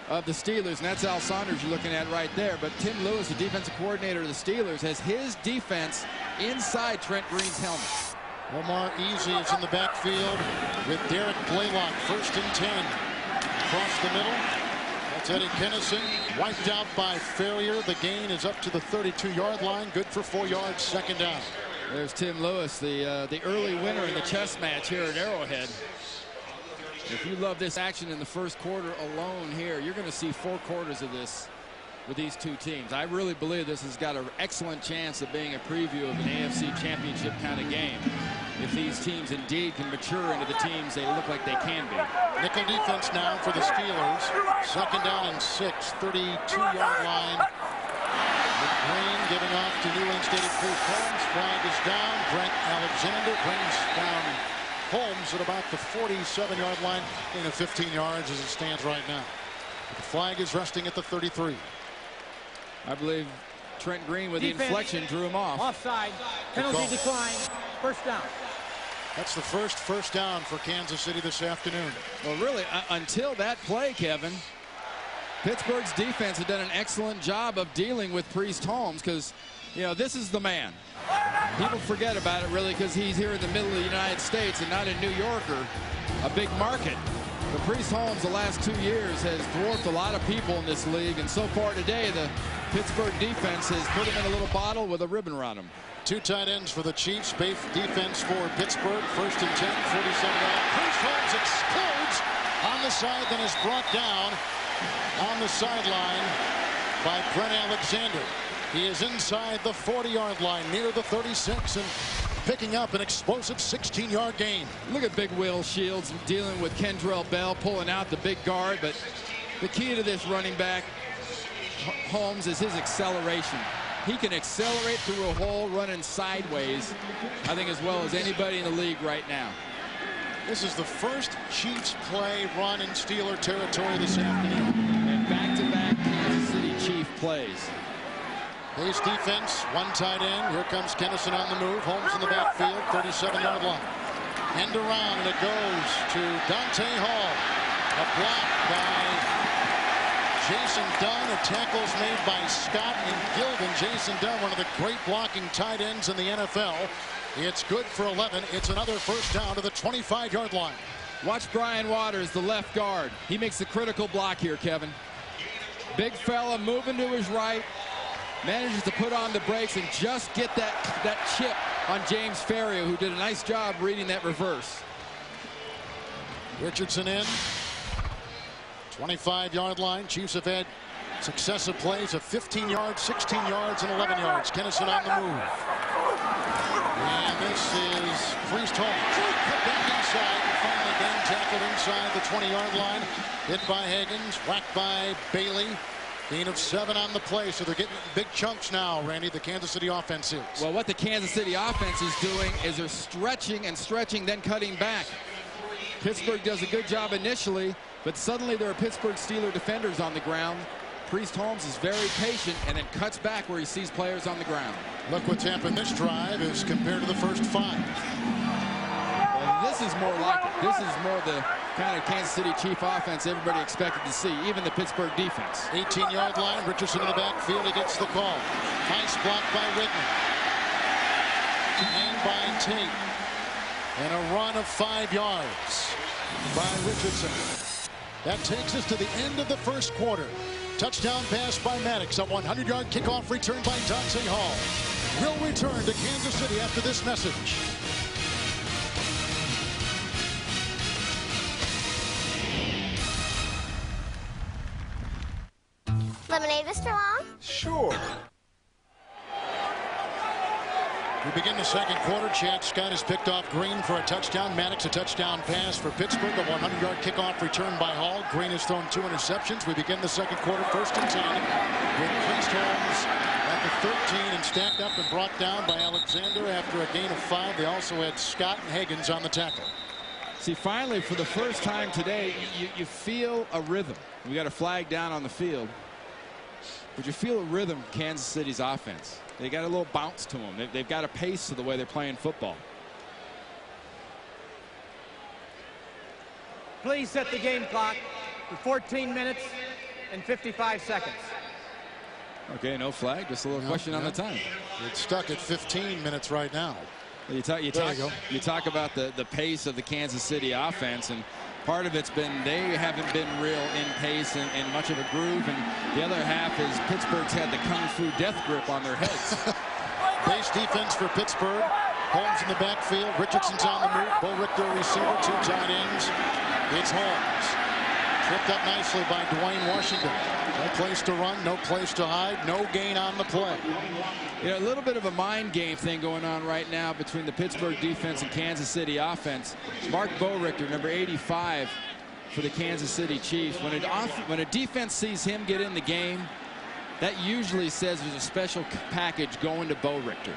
of the Steelers, and that's Al Saunders you're looking at right there. But Tim Lewis, the defensive coordinator of the Steelers, has his defense inside Trent Green's helmet. Omar Easy is in the backfield with Derek Blaylock, 1st and 10. Across the middle. That's Eddie Kennison, wiped out by Ferrier. The gain is up to the 32-yard line. Good for 4 yards, 2nd down. There's Tim Lewis, the early winner in the chess match here at Arrowhead. If you love this action in the first quarter alone here, you're going to see 4 quarters of this with these 2 teams. I really believe this has got an excellent chance of being a preview of an AFC championship kind of game. If these teams indeed can mature into the teams they look like they can be. Nickel defense now for the Steelers. 2nd down and 6, 32-yard line. With Green giving off to New England State Priest Holmes. Flag is down. Brent Alexander brings down Holmes at about the 47-yard line, in 15 yards as it stands right now. The flag is resting at the 33. I believe Trent Green with defense, the inflection drew him off. Offside. Penalty decline. 1st down. That's the first down for Kansas City this afternoon. Well, really, until that play, Kevin, Pittsburgh's defense had done an excellent job of dealing with Priest Holmes because, you know, this is the man. People forget about it, really, because he's here in the middle of the United States and not in New York or a big market. But Priest Holmes, the last 2 years, has dwarfed a lot of people in this league. And so far today, the Pittsburgh defense has put him in a little bottle with a ribbon around him. two tight ends for the Chiefs. Base defense for Pittsburgh. 1st and 10, 47-yard. Priest Holmes explodes on the side, then is brought down on the sideline by Brent Alexander. He is inside the 40-yard line, near the 36, and picking up an explosive 16-yard gain. Look at Big Will Shields dealing with Kendrell Bell, pulling out the big guard. But the key to this running back, Holmes, is his acceleration. He can accelerate through a hole running sideways, I think, as well as anybody in the league right now. This is the first Chiefs play run in Steeler territory this afternoon. And back-to-back Kansas City Chief plays. Base defense, one tight end. Here comes Kennison on the move. Holmes in the backfield, 37-yard line. End around, and it goes to Dante Hall. A block by Jason Dunn. A tackle's made by Scott and Gilvin. Jason Dunn, one of the great blocking tight ends in the NFL. It's good for 11. It's another first down to the 25-yard line. Watch Brian Waters, the left guard. He makes the critical block here, Kevin. Big fella moving to his right. Manages to put on the brakes and just get that chip on James Ferrier, who did a nice job reading that reverse. Richardson in. 25-yard line. Chiefs have had successive plays of 15 yards, 16 yards, and 11 yards. Kennison on the move. And this is Priest Holmes. Cut back inside and finally then tackled inside the 20-yard line. Hit by Higgins, whacked by Bailey. Gain of 7 on the play, so they're getting big chunks now, Randy, the Kansas City offense is. Well, what the Kansas City offense is doing is they're stretching and stretching, then cutting back. Pittsburgh does a good job initially, but suddenly there are Pittsburgh Steeler defenders on the ground. Priest Holmes is very patient and then cuts back where he sees players on the ground. Look what's happened this drive as compared to the first 5. Well, this is more the kind of Kansas City Chief offense everybody expected to see, even the Pittsburgh defense. 18-yard line, Richardson in the backfield, he gets the call. Nice block by Whitney. And by Tate. And a run of 5 yards by Richardson. That takes us to the end of the first quarter. Touchdown pass by Maddox. A 100-yard kickoff return by Dante Hall. We'll return to Kansas City after this message. Lemonade, Mr. Long? Sure. We begin the second quarter. Chad Scott has picked off Green for a touchdown. Maddox a touchdown pass for Pittsburgh. A 100-yard kickoff return by Hall. Green has thrown 2 interceptions. We begin the second quarter, 1st and 10, with Priest Holmes at the 13 and stacked up and brought down by Alexander after a gain of 5. They also had Scott and Higgins on the tackle. See, finally, for the first time today, you feel a rhythm. We got a flag down on the field. But you feel a rhythm in Kansas City's offense. They got a little bounce to them. They've got a pace to the way they're playing football. Please set the game clock for 14 minutes and 55 seconds. Okay, no flag. Just a little question on the time. It's stuck at 15 minutes right now. You talk about the pace of the Kansas City offense, and part of it's been they haven't been real in pace and much of a groove, and the other half is Pittsburgh's had the kung fu death grip on their heads. Base defense for Pittsburgh. Holmes in the backfield. Richardson's on the move. Bo Richter receiver, 2 tight ends. It's Holmes. Tripped up nicely by Dwayne Washington. No place to run, no place to hide, no gain on the play. You know, a little bit of a mind game thing going on right now between the Pittsburgh defense and Kansas City offense. Mark Bo Richter, number 85 for the Kansas City Chiefs. When a defense sees him get in the game, that usually says there's a special package going to Bo Richter.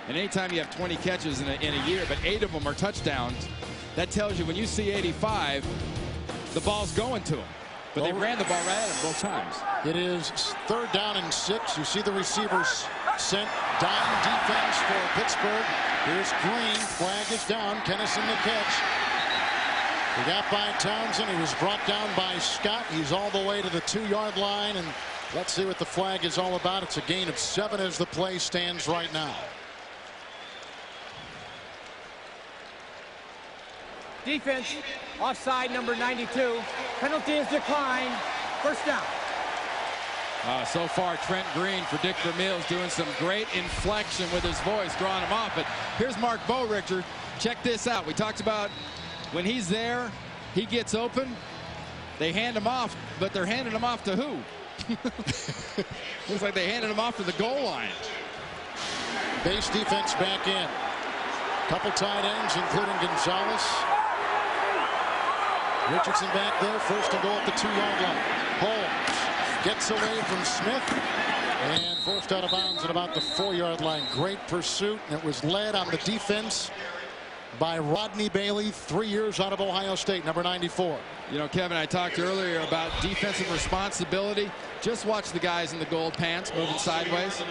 And anytime you have 20 catches in a year, but 8 of them are touchdowns, that tells you when you see 85, the ball's going to him. But they ran the ball right at him both times. It is 3rd down and 6. You see the receivers sent dime defense for Pittsburgh. Here's Green. Flag is down. Kennison the catch. He got by Townsend. He was brought down by Scott. He's all the way to the 2-yard line. And let's see what the flag is all about. It's a gain of 7 as the play stands right now. Defense, offside number 92. Penalty is declined. First down. So far, Trent Green for Dick Vermeil's doing some great inflection with his voice, drawing him off. But here's Mark Boerichter. Check this out. We talked about when he's there, he gets open. They hand him off, but they're handing him off to who? Looks like they handed him off to the goal line. Base defense back in. Couple tight ends, including Gonzalez. Richardson back there, first and goal at the 2-yard line. Holmes gets away from Smith and forced out of bounds at about the 4-yard line. Great pursuit, and it was led on the defense by Rodney Bailey, 3 years out of Ohio State, number 94. You know, Kevin, I talked earlier about defensive responsibility. Just watch the guys in the gold pants moving sideways.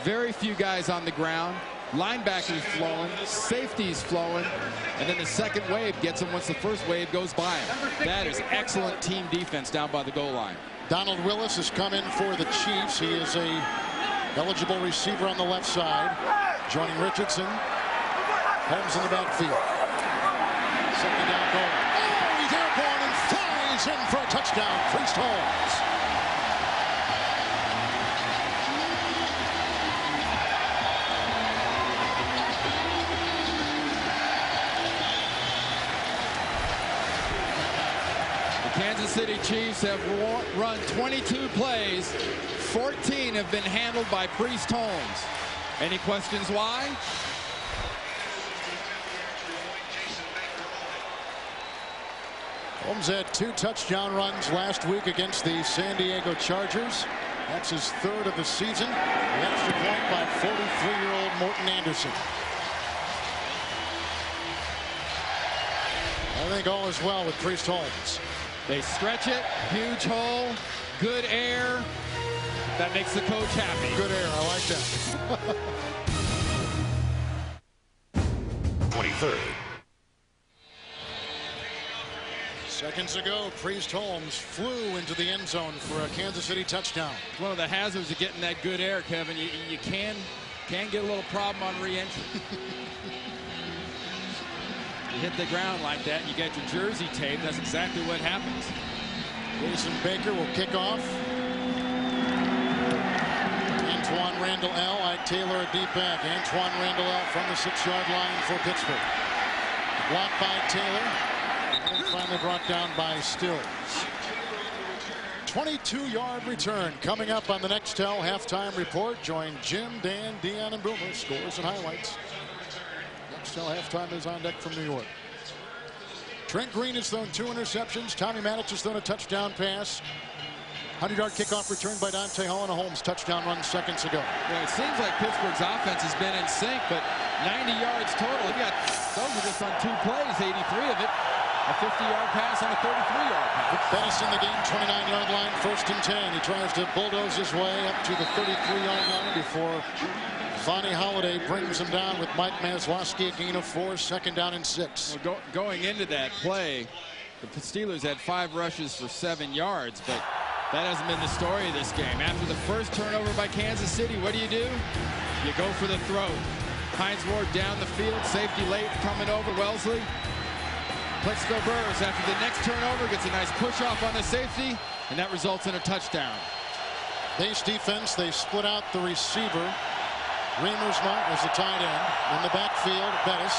Very few guys on the ground. Linebackers flowing, safeties flowing, and then the second wave gets him once the first wave goes by him. That is excellent team defense down by the goal line. Donald Willis has come in for the Chiefs. He is a eligible receiver on the left side, joining Richardson. Holmes in the backfield. Second down goal. Oh, he's airborne and flies in for a touchdown. Priest Holmes. Kansas City Chiefs have run 22 plays. 14 have been handled by Priest Holmes. Any questions why? Holmes had 2 touchdown runs last week against the San Diego Chargers. That's his 3rd of the season. The extra point by 43-year-old Morton Anderson. I think all is well with Priest Holmes. They stretch it, huge hole, good air. That makes the coach happy. Good air, I like that. 23rd. Seconds ago, Priest Holmes flew into the end zone for a Kansas City touchdown. One of the hazards of getting that good air, Kevin, you can get a little problem on re-entry. You hit the ground like that, you get your jersey taped. That's exactly what happens. Jason Baker will kick off. Antoine Randall L. Ike Taylor a deep back. Antoine Randall L. from the 6-yard line for Pittsburgh. Blocked by Taylor. And finally brought down by Stills. 22-yard return coming up on the Nextel halftime report. Join Jim, Dan, Dion, and Boomer. Scores and highlights. Nextel halftime is on deck from New York. Trent Green has thrown 2 interceptions. Tommy Maddox has thrown a touchdown pass. 100-yard kickoff returned by Dante Hall and a Holmes touchdown run seconds ago. Well, it seems like Pittsburgh's offense has been in sync, but 90 yards total. Those are just on 2 plays, 83 of it. A 50-yard pass and a 33-yard pass. Bettis in the game, 29-yard line, 1st and 10. He tries to bulldoze his way up to the 33-yard line before Vonnie Holiday brings him down with Mike Maslowski, a gain of 4, 2nd down and 6. Well, going into that play, the Steelers had 5 rushes for 7 yards, but that hasn't been the story of this game. After the first turnover by Kansas City, what do? You go for the throw. Hines Ward down the field, safety late, coming over Wellesley. Plexico Burris, after the next turnover, gets a nice push off on the safety, and that results in a touchdown. Base defense, they split out the receiver. Remersma is the tight end. In the backfield, Bettis.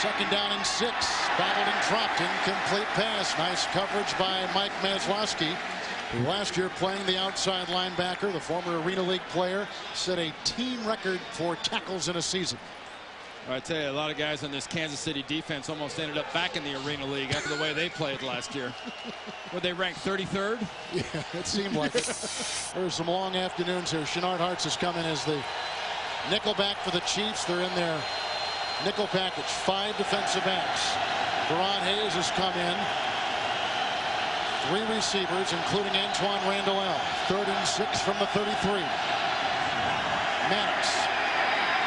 2nd down and 6. Battled and dropped. Incomplete pass. Nice coverage by Mike Maslowski, who last year playing the outside linebacker, the former Arena League player, set a team record for tackles in a season. I tell you, a lot of guys on this Kansas City defense almost ended up back in the Arena League after the way they played last year. Would they rank 33rd? Yeah, it seemed like it. There's some long afternoons here. Shenard Hartz has come in as the nickel back for the Chiefs. They're in their nickel package. 5 defensive backs. Baron Hayes has come in. 3 receivers, including Antoine Randall L. 3rd and 6 from the 33. Maddox.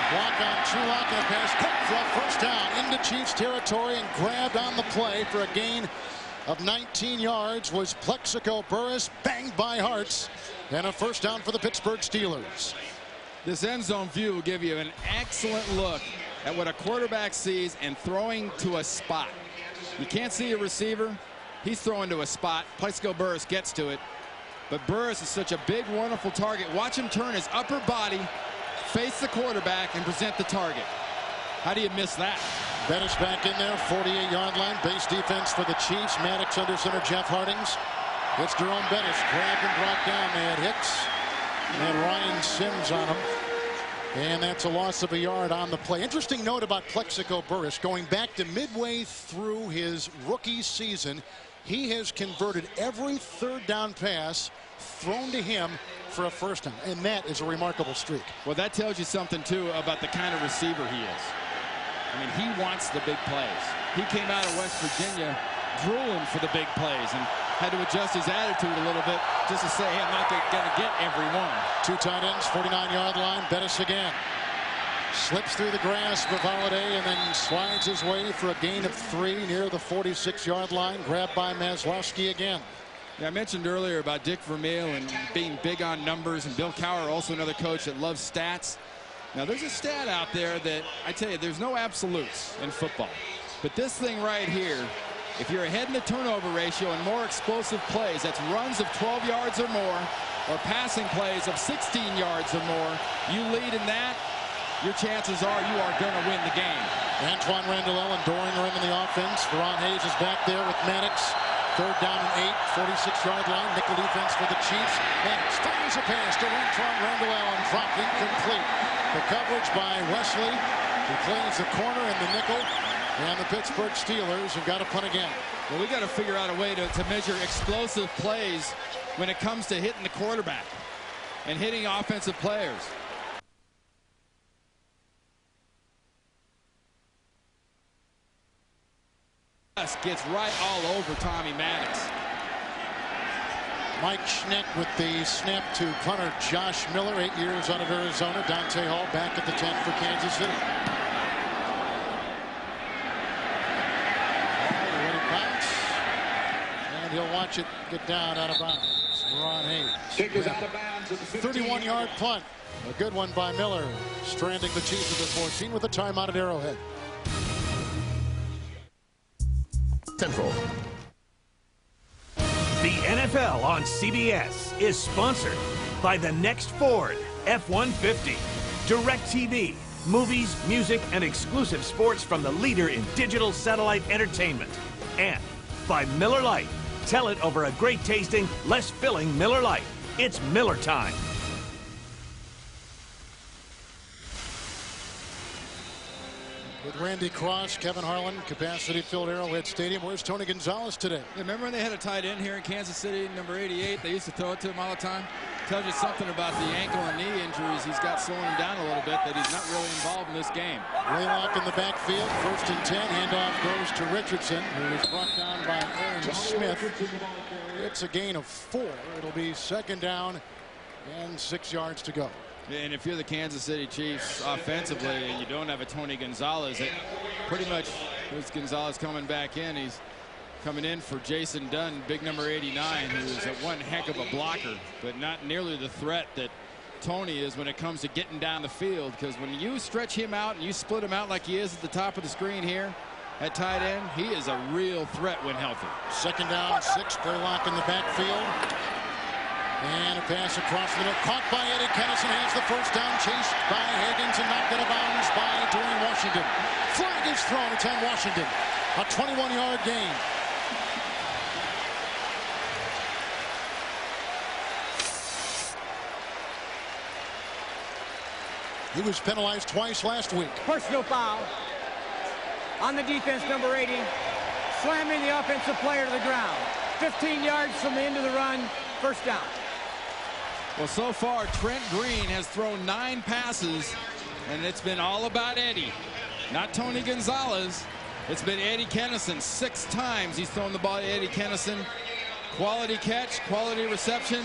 Block on Trulock and a pass cut for a 1st down into Chiefs territory and grabbed on the play for a gain of 19 yards was Plexico Burris, banged by Hartz, and a 1st down for the Pittsburgh Steelers. This end zone view will give you an excellent look at what a quarterback sees and throwing to a spot. You can't see a receiver. He's throwing to a spot. Plexico Burris gets to it. But Burris is such a big, wonderful target. Watch him turn his upper body, face the quarterback, and present the target. How do you miss that? Bettis back in there, 48-yard line. Base defense for the Chiefs. Maddox under center, Jeff Hardings. It's Jerome Bettis, grabbed and brought down. They had Hicks and Ryan Sims on him. And that's a loss of a yard on the play. Interesting note about Plexico Burris. Going back to midway through his rookie season, he has converted every third down pass thrown to him for a first down. And that is a remarkable streak. Well, that tells you something, too, about the kind of receiver he is. I mean, he wants the big plays. He came out of West Virginia drooling for the big plays and had to adjust his attitude a little bit just to say, hey, I'm not going to get every one. Two tight ends, 49-yard line. Bettis again. Slips through the grasp of Holiday and then slides his way for a gain of 3 near the 46-yard line. Grabbed by Maslowski again. Yeah, I mentioned earlier about Dick Vermeil and being big on numbers, and Bill Cowher, also another coach that loves stats. Now, there's a stat out there that, I tell you, there's no absolutes in football. But this thing right here, if you're ahead in the turnover ratio and more explosive plays, that's runs of 12 yards or more, or passing plays of 16 yards or more, you lead in that, your chances are you are going to win the game. Antoine Randall and Doringer in the offense. Veron Hayes is back there with Maddox. Third down and 8, 46-yard line. Nickel defense for the Chiefs. Maddox fires a pass to Antoine Randall and dropped incomplete. The coverage by Wesley, who plays the corner and the nickel. And the Pittsburgh Steelers have got to punt again. Well, we got to figure out a way to measure explosive plays when it comes to hitting the quarterback and hitting offensive players. Gets right all over Tommy Maddox. Mike Schneck with the snap to punter Josh Miller, 8 years out of Arizona. Dante Hall back at the 10 for Kansas City. And he'll watch it get down out of bounds. Veron Hayes. Kick is out of bounds. 31-yard punt. A good one by Miller. Stranding the Chiefs at the 14 with a timeout at Arrowhead. Central. The NFL on CBS is sponsored by the next Ford F-150. DirecTV, movies, music, and exclusive sports from the leader in digital satellite entertainment. And by Miller Lite. Tell it over a great tasting, less filling Miller Lite. It's Miller time. With Randy Cross, Kevin Harlan, capacity-filled Arrowhead Stadium. Where's Tony Gonzalez today? Yeah, remember when they had a tight end here in Kansas City, number 88? They used to throw it to him all the time. Tells you something about the ankle and knee injuries he's got slowing him down a little bit, that he's not really involved in this game. Laylock in the backfield, 1st and 10. Handoff goes to Richardson, who is brought down by Aaron Smith. It's a gain of 4. It'll be 2nd down and 6 yards to go. And if you're the Kansas City Chiefs offensively and you don't have a Tony Gonzalez, it pretty much, there's Gonzalez coming back in. He's coming in for Jason Dunn, big number 89, who is one heck of a blocker, but not nearly the threat that Tony is when it comes to getting down the field. Because when you stretch him out and you split him out like he is at the top of the screen here at tight end, he is a real threat when healthy. 2nd down, 6. Burlock in the backfield. And a pass across the middle, caught by Eddie Kennison, has the first down, chased by Higgins and knocked out of bounds by Dwayne Washington. Flag is thrown, it's on Washington. A 21-yard gain. He was penalized twice last week. Personal foul on the defense, number 80, slamming the offensive player to the ground. 15 yards from the end of the run, 1st down. Well, so far, Trent Green has thrown 9 passes, and it's been all about Eddie. Not Tony Gonzalez. It's been Eddie Kennison. 6 times he's thrown the ball to Eddie Kennison. Quality catch, quality reception.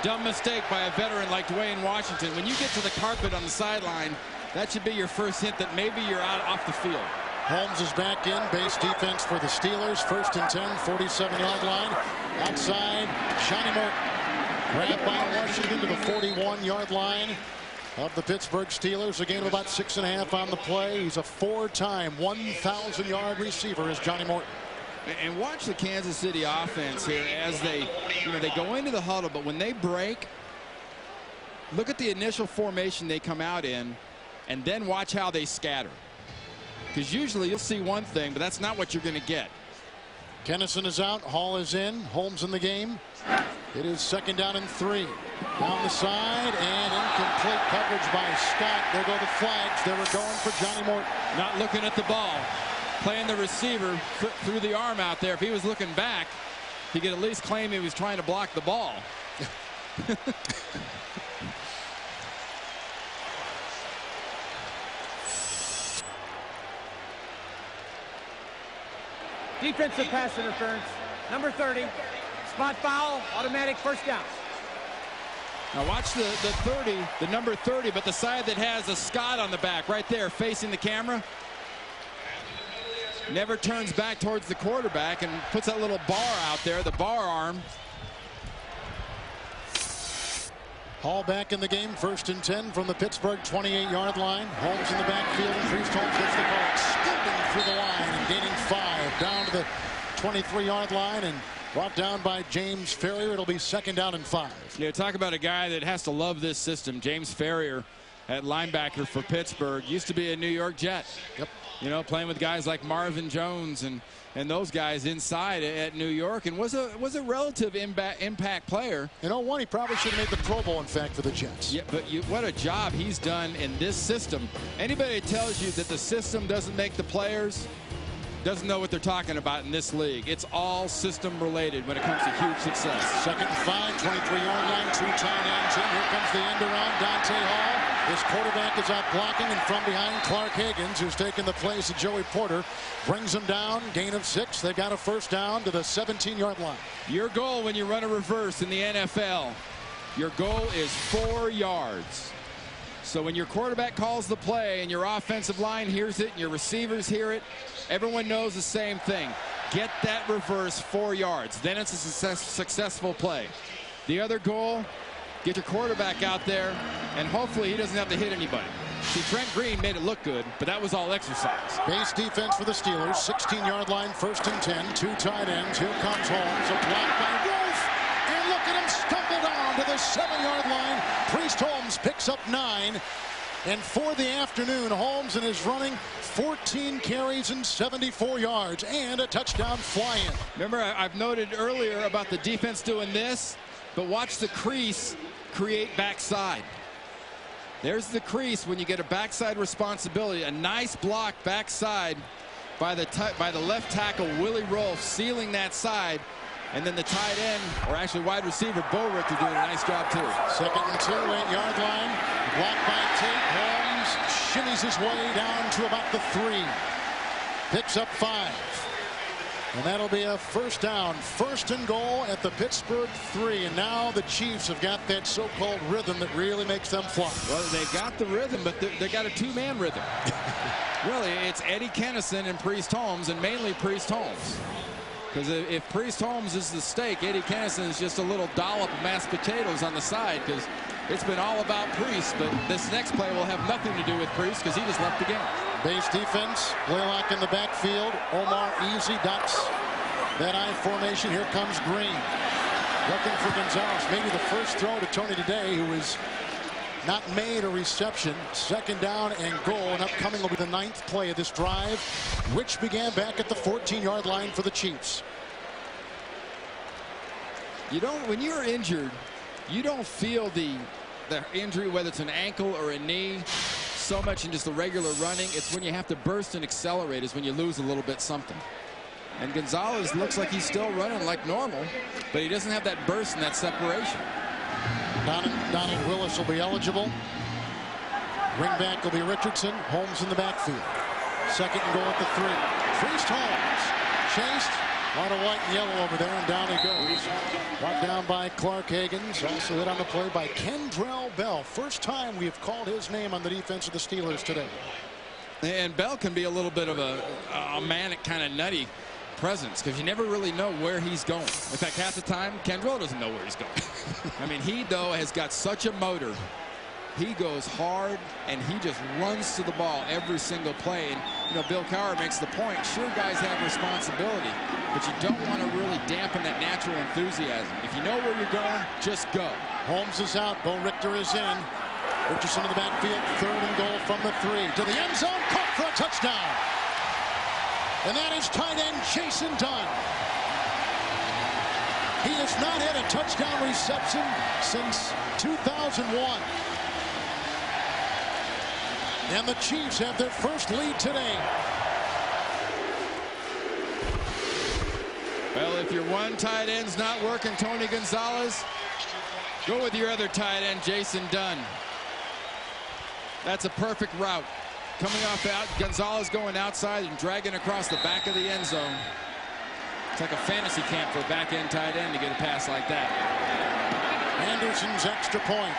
Dumb mistake by a veteran like Dwayne Washington. When you get to the carpet on the sideline, that should be your first hint that maybe you're out off the field. Holmes is back in, base defense for the Steelers. 1st and 10, 47-yard line. Outside, Johnny Morton. Grabbed by Washington to the 41-yard line of the Pittsburgh Steelers. A gain of about 6.5 on the play. He's a 4-time 1,000-yard receiver is Johnny Morton. And watch the Kansas City offense here as they go into the huddle, but when they break, look at the initial formation they come out in, and then watch how they scatter. Because usually you'll see one thing, but that's not what you're going to get. Kennison is out. Hall is in. Holmes in the game. It is 2nd down and 3. Down the side and incomplete coverage by Scott. There go the flags. They were going for Johnny Morton. Not looking at the ball. Playing the receiver through the arm out there. If he was looking back, he could at least claim he was trying to block the ball. Defensive pass interference, number 30. Spot foul, automatic first down. Now watch the 30, the number 30, but the side that has a Scott on the back right there facing the camera. Never turns back towards the quarterback and puts that little bar out there, the bar arm. Hall back in the game, 1st and 10 from the Pittsburgh 28-yard line. Holmes in the backfield, and Priest Holmes gets the ball exploding through the line and gaining 5 down to the 23-yard line and brought down by James Ferrier. It'll be 2nd down and 5. Yeah, talk about a guy that has to love this system. James Ferrier at linebacker for Pittsburgh. Used to be a New York Jet. Yep. You know, playing with guys like Marvin Jones and those guys inside at New York, and was a relative impact player. In 01, he probably should have made the Pro Bowl, in fact, for the Jets. Yeah, but what a job he's done in this system. Anybody that tells you that the system doesn't make the players doesn't know what they're talking about in this league. It's all system related when it comes to huge success. 2nd and 5, 23-yard line, 2 tight ends in. Here comes the end around Dante Hall. His quarterback is out blocking, and from behind, Clark Higgins, who's taken the place of Joey Porter, brings him down. Gain of 6. They got a first down to the 17-yard line. Your goal when you run a reverse in the NFL, your goal is 4 yards. So when your quarterback calls the play and your offensive line hears it and your receivers hear it, everyone knows the same thing. Get that reverse 4 yards. Then it's a successful play. The other goal, get your quarterback out there, and hopefully he doesn't have to hit anybody. See, Trent Green made it look good, but that was all exercise. Base defense for the Steelers. 16-yard line, 1st and 10. 2 tight ends. Here comes Holmes. A block by Wolf. And look at him stumble down to the 7-yard line. Priest Holmes picks up 9. And for the afternoon, Holmes in his running, 14 carries and 74 yards and a touchdown fly-in. Remember, I've noted earlier about the defense doing this, but watch the crease create backside. There's the crease when you get a backside responsibility. A nice block backside by the left tackle, Willie Rolfe, sealing that side. And then the tight end, or actually wide receiver, Bo Richter, doing a nice job too. 2nd and 2, 8-yard line. Blocked by Tate. Holmes shimmies his way down to about the 3. Picks up 5. And that'll be a first down. 1st and goal at the Pittsburgh 3. And now the Chiefs have got that so-called rhythm that really makes them fly. Well, they've got the rhythm, but they got a 2-man rhythm. Really, it's Eddie Kennison and Priest Holmes, and mainly Priest Holmes. Because if Priest Holmes is the steak, Eddie Kennison is just a little dollop of mashed potatoes on the side, because it's been all about Priest. But this next play will have nothing to do with Priest because he just left the game. Base defense, Blaylock in the backfield. Omar Easy ducks that I formation. Here comes Green. Looking for Gonzalez. Maybe the first throw to Tony today, who was not made a reception. 2nd down and goal, and upcoming will be the 9th play of this drive, which began back at the 14-yard line for the Chiefs. When you're injured, you don't feel the injury, whether it's an ankle or a knee, so much in just the regular running. It's when you have to burst and accelerate is when you lose a little bit something. And Gonzalez looks like he's still running like normal, but he doesn't have that burst and that separation. Donald Willis will be eligible. Wingback will be Richardson. Holmes in the backfield. 2nd and goal at the 3. Priest Holmes chased. A lot of white and yellow over there, and down he goes. Brought down by Clark Higgins. Also hit on the play by Kendrell Bell. First time we have called his name on the defense of the Steelers today. And Bell can be a little bit of a manic, kind of nutty presence, because you never really know where he's going. In fact, half the time, Kendrell doesn't know where he's going. I mean, he, though, has got such a motor He goes hard, and he just runs to the ball every single play. And, you know, Bill Cowher makes the point, sure, guys have responsibility, but you don't want to really dampen that natural enthusiasm. If you know where you're going, just go. Holmes is out. Bo Richter is in. Richardson in the backfield. 3rd and goal from the 3. To the end zone. Caught for a touchdown. And that is tight end Jason Dunn. He has not had a touchdown reception since 2001. And the Chiefs have their first lead today. Well, if your one tight end's not working, Tony Gonzalez, go with your other tight end, Jason Dunn. That's a perfect route. Coming off out, Gonzalez going outside and dragging across the back of the end zone. It's like a fantasy camp for a back-end tight end to get a pass like that. Anderson's extra point.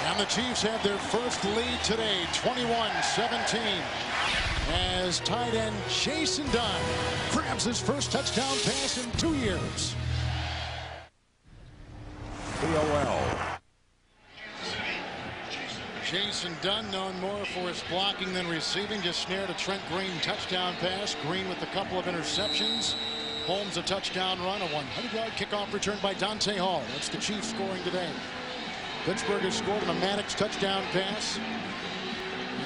And the Chiefs have their first lead today, 21-17. As tight end Jason Dunn grabs his first touchdown pass in 2 years. POL. Jason Dunn, known more for his blocking than receiving, just snared a Trent Green touchdown pass. Green with a couple of interceptions. Holmes a touchdown run, a 100-yard kickoff return by Dante Hall. That's the Chiefs scoring today. Pittsburgh has scored on a Maddox touchdown pass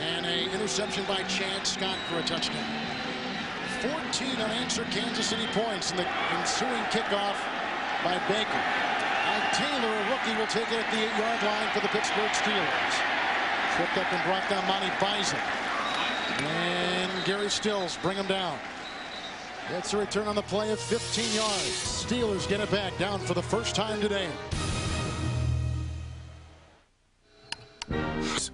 and an interception by Chad Scott for a touchdown. 14 unanswered Kansas City points in the ensuing kickoff by Baker. Now Taylor, a rookie, will take it at the 8-yard line for the Pittsburgh Steelers. Tripped up and brought down Monty Bison. And Gary Stills bring him down. Gets a return on the play of 15 yards. Steelers get it back down for the first time today. The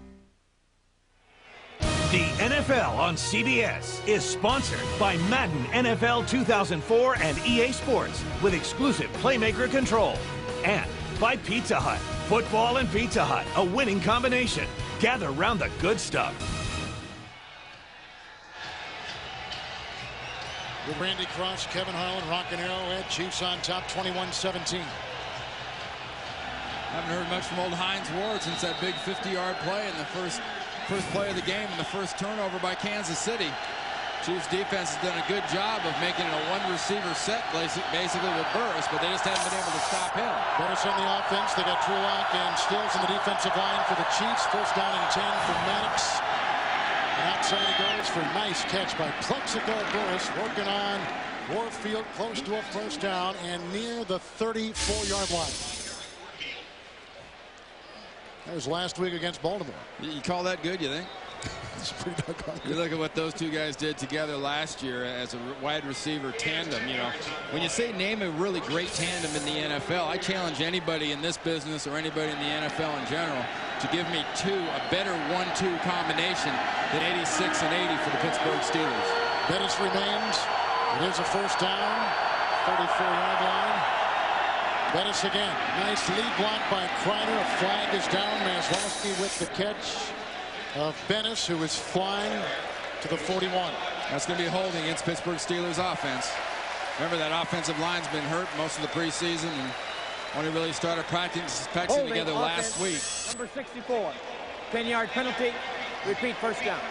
NFL on CBS is sponsored by Madden NFL 2004 and EA Sports with exclusive playmaker control. And by Pizza Hut. Football and Pizza Hut, a winning combination. Gather round the good stuff. With Randy Cross, Kevin Harlan, Rockin' Arrowhead, Chiefs on top 21-17. Haven't heard much from old Hines Ward since that big 50-yard play in the first play of the game and the first turnover by Kansas City. Chiefs defense has done a good job of making it a one-receiver set, basically with Burris, but they just haven't been able to stop him. Bettis on the offense. They got Trulock and Stills on the defensive line for the Chiefs. First down and 10 for Maddox. And outside he goes for a nice catch by Plexico Burris, working on Warfield, close to a first down and near the 34-yard line. That was last week against Baltimore. You call that good, you think? It's pretty doggone good. You look at what those two guys did together last year as a wide receiver tandem. You know, when you say name a really great tandem in the NFL, I challenge anybody in this business or anybody in the NFL in general to give me a better 1-2 combination than 86 and 80 for the Pittsburgh Steelers. Bettis remains. It is a first down, 34-yard line. Bettis again. Nice lead block by Kreider. A flag is down. Maslowski with the catch of Bettis, who is flying to the 41. That's going to be a holding against Pittsburgh Steelers offense. Remember, that offensive line's been hurt most of the preseason and only really started practicing together last week. Number 64. 10-yard penalty. Repeat, first down.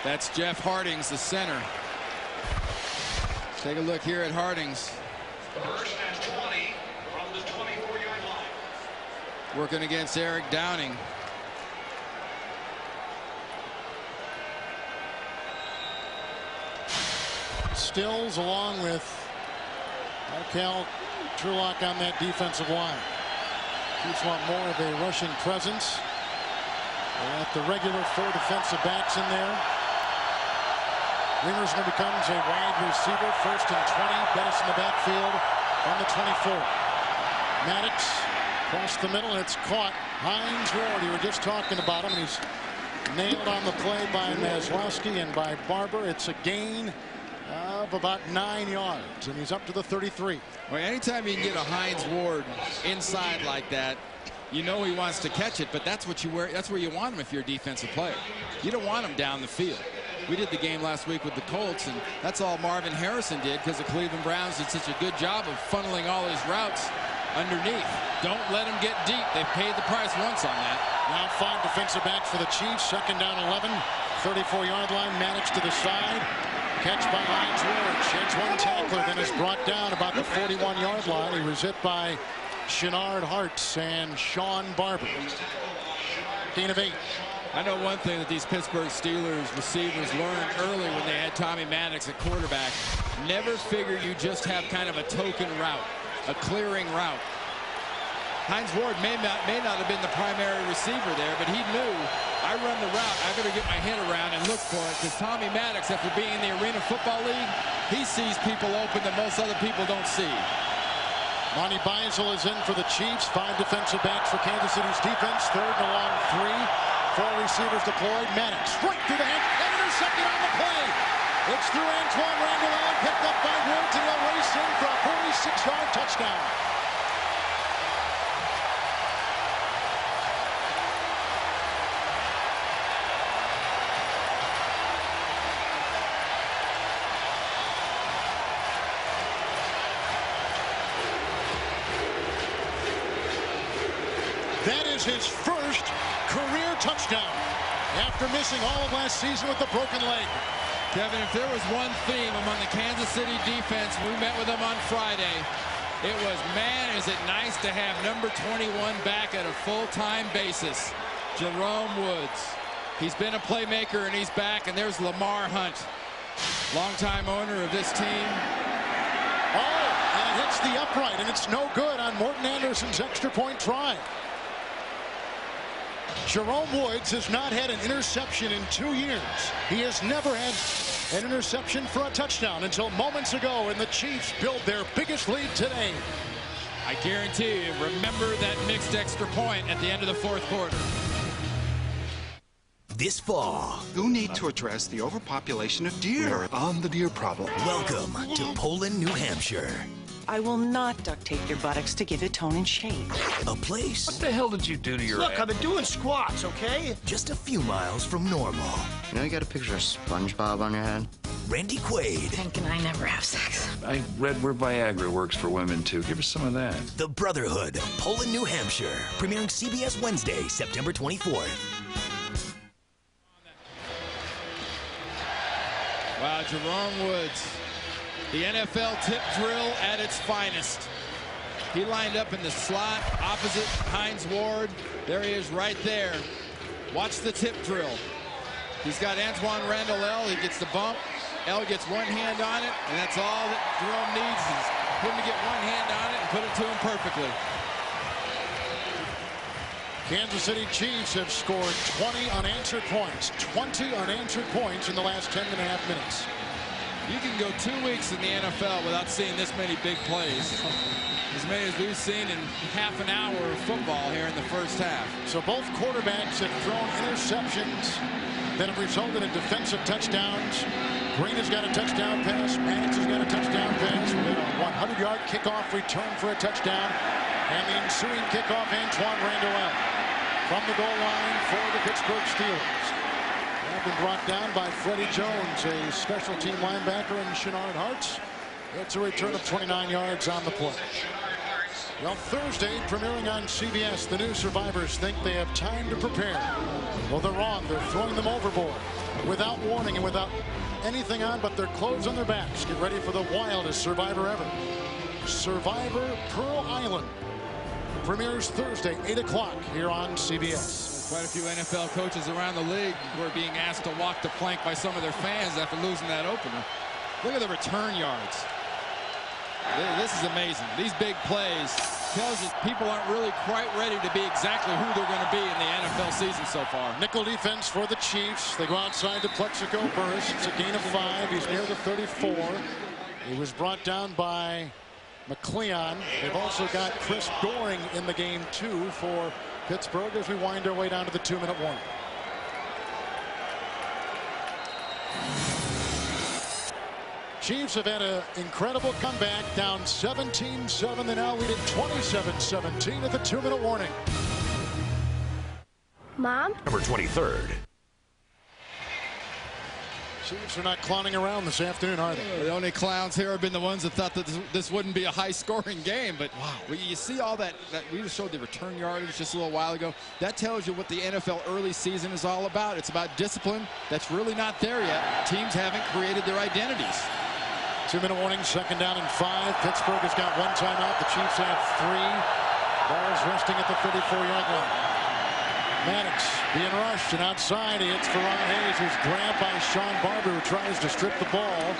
That's Jeff Hardings, the center. Take a look here at Hardings. First and 20 from the 24-yard line. Working against Eric Downing. Stills along with Markel Trulock on that defensive line. Chiefs want more of a rushing presence. They got the regular 4 defensive backs in there. Ringerson becomes a wide receiver. First and 20. Bettis in the backfield on the 24. Maddox across the middle. It's caught. Hines Ward, you were just talking about him. He's nailed on the play by Maslowski and by Barber. It's a gain of about 9 yards, and he's up to the 33. Well, anytime you can get a Hines Ward inside like that, you know he wants to catch it, but that's what that's where you want him if you're a defensive player. You don't want him down the field. We did the game last week with the Colts, and that's all Marvin Harrison did because the Cleveland Browns did such a good job of funneling all his routes underneath. Don't let them get deep. They paid the price once on that. Now 5 defensive backs for the Chiefs. Second down 11. 34-yard line. Maddox to the side. Catch by Hines Ward. Sheds one tackler, then is brought down about the 41-yard line. He was hit by Shenard Hartz and Sean Barber. Gain of 8. I know one thing that these Pittsburgh Steelers receivers learned early when they had Tommy Maddox at quarterback. Never figure you just have kind of a token route, a clearing route. Hines Ward may not have been the primary receiver there, but he knew, I run the route, I better get my head around and look for it, because Tommy Maddox, after being in the Arena Football League, he sees people open that most other people don't see. Monty Beisel is in for the Chiefs. 5 defensive backs for Kansas City's defense. Third and along 3. 4 receivers deployed. Maddox right through the hand and intercepted on the play. It's through Antoine Randall, picked up by Woods, and he'll race in for a 46-yard touchdown. That is his first career touchdown after missing all of last season with a broken leg. Kevin, if there was one theme among the Kansas City defense, we met with them on Friday, it was, man, is it nice to have number 21 back at a full-time basis. Jerome Woods. He's been a playmaker, and he's back, and there's Lamar Hunt, longtime owner of this team. Oh, and it hits the upright, and it's no good on Morton Anderson's extra point try. Jerome Woods has not had an interception in 2 years. He has never had an interception for a touchdown until moments ago, and the Chiefs build their biggest lead today. I guarantee you, remember that mixed extra point at the end of the 4th quarter. This fall, you'll need to address the overpopulation of deer. We're on the deer problem. Welcome to Poland, New Hampshire. I will not duct tape your buttocks to give it tone and shape. A place... What the hell did you do to your... Look, I've been doing squats, okay? Just a few miles from normal. You know you got a picture of SpongeBob on your head? Randy Quaid. Hank and I never have sex. I read where Viagra works for women, too. Give us some of that. The Brotherhood, Poland, New Hampshire. Premiering CBS Wednesday, September 24th. Wow, Jerome Woods. The NFL tip drill at its finest. He lined up in the slot opposite Hines Ward. There he is right there. Watch the tip drill. He's got Antoine Randall L. He gets the bump. L gets one hand on it, and that's all that Jerome needs is him to get one hand on it and put it to him perfectly. Kansas City Chiefs have scored 20 unanswered points. 20 unanswered points in the last 10.5 minutes. You can go 2 weeks in the NFL without seeing this many big plays. As many as we've seen in half an hour of football here in the first half. So both quarterbacks have thrown interceptions that have resulted in defensive touchdowns. Green has got a touchdown pass. Maddox has got a touchdown pass. We had a 100-yard kickoff return for a touchdown. And the ensuing kickoff, Antoine Randall from the goal line for the Pittsburgh Steelers. Been brought down by Freddie Jones, a special team linebacker, and Shenard Hartz. It's a return of 29 yards on the play. Well, Thursday, premiering on CBS, the new survivors think they have time to prepare. Well, they're wrong. They're throwing them overboard without warning and without anything on but their clothes on their backs. Get ready for the wildest survivor ever. Survivor Pearl Island premieres Thursday, 8 o'clock here on CBS. Quite a few NFL coaches around the league were being asked to walk the plank by some of their fans after losing that opener. Look at the return yards. This is amazing. These big plays tells us people aren't really quite ready to be exactly who they're going to be in the NFL season so far. Nickel defense for the Chiefs. They go outside to Plexico Burris. It's a gain of 5. He's near the 34. He was brought down by McLeon. They've also got Chris Doring in the game, too, for Pittsburgh as we wind our way down to the 2-minute warning. Chiefs have had an incredible comeback, down 17-7. They now lead at 27-17 at the 2-minute warning. Mom? Number 23rd. Chiefs are not clowning around this afternoon, are they? The only clowns here have been the ones that thought that this wouldn't be a high-scoring game. But wow, you see all that we just showed the return yardage just a little while ago. That tells you what the NFL early season is all about. It's about discipline that's really not there yet. Teams haven't created their identities. 2-minute warning, 2nd down and 5. Pittsburgh has got 1 timeout. The Chiefs have 3. Ball's resting at the 34-yard line. Maddox being rushed, and outside he hits Ron Hayes, who's grabbed by Sean Barber, who tries to strip the ball.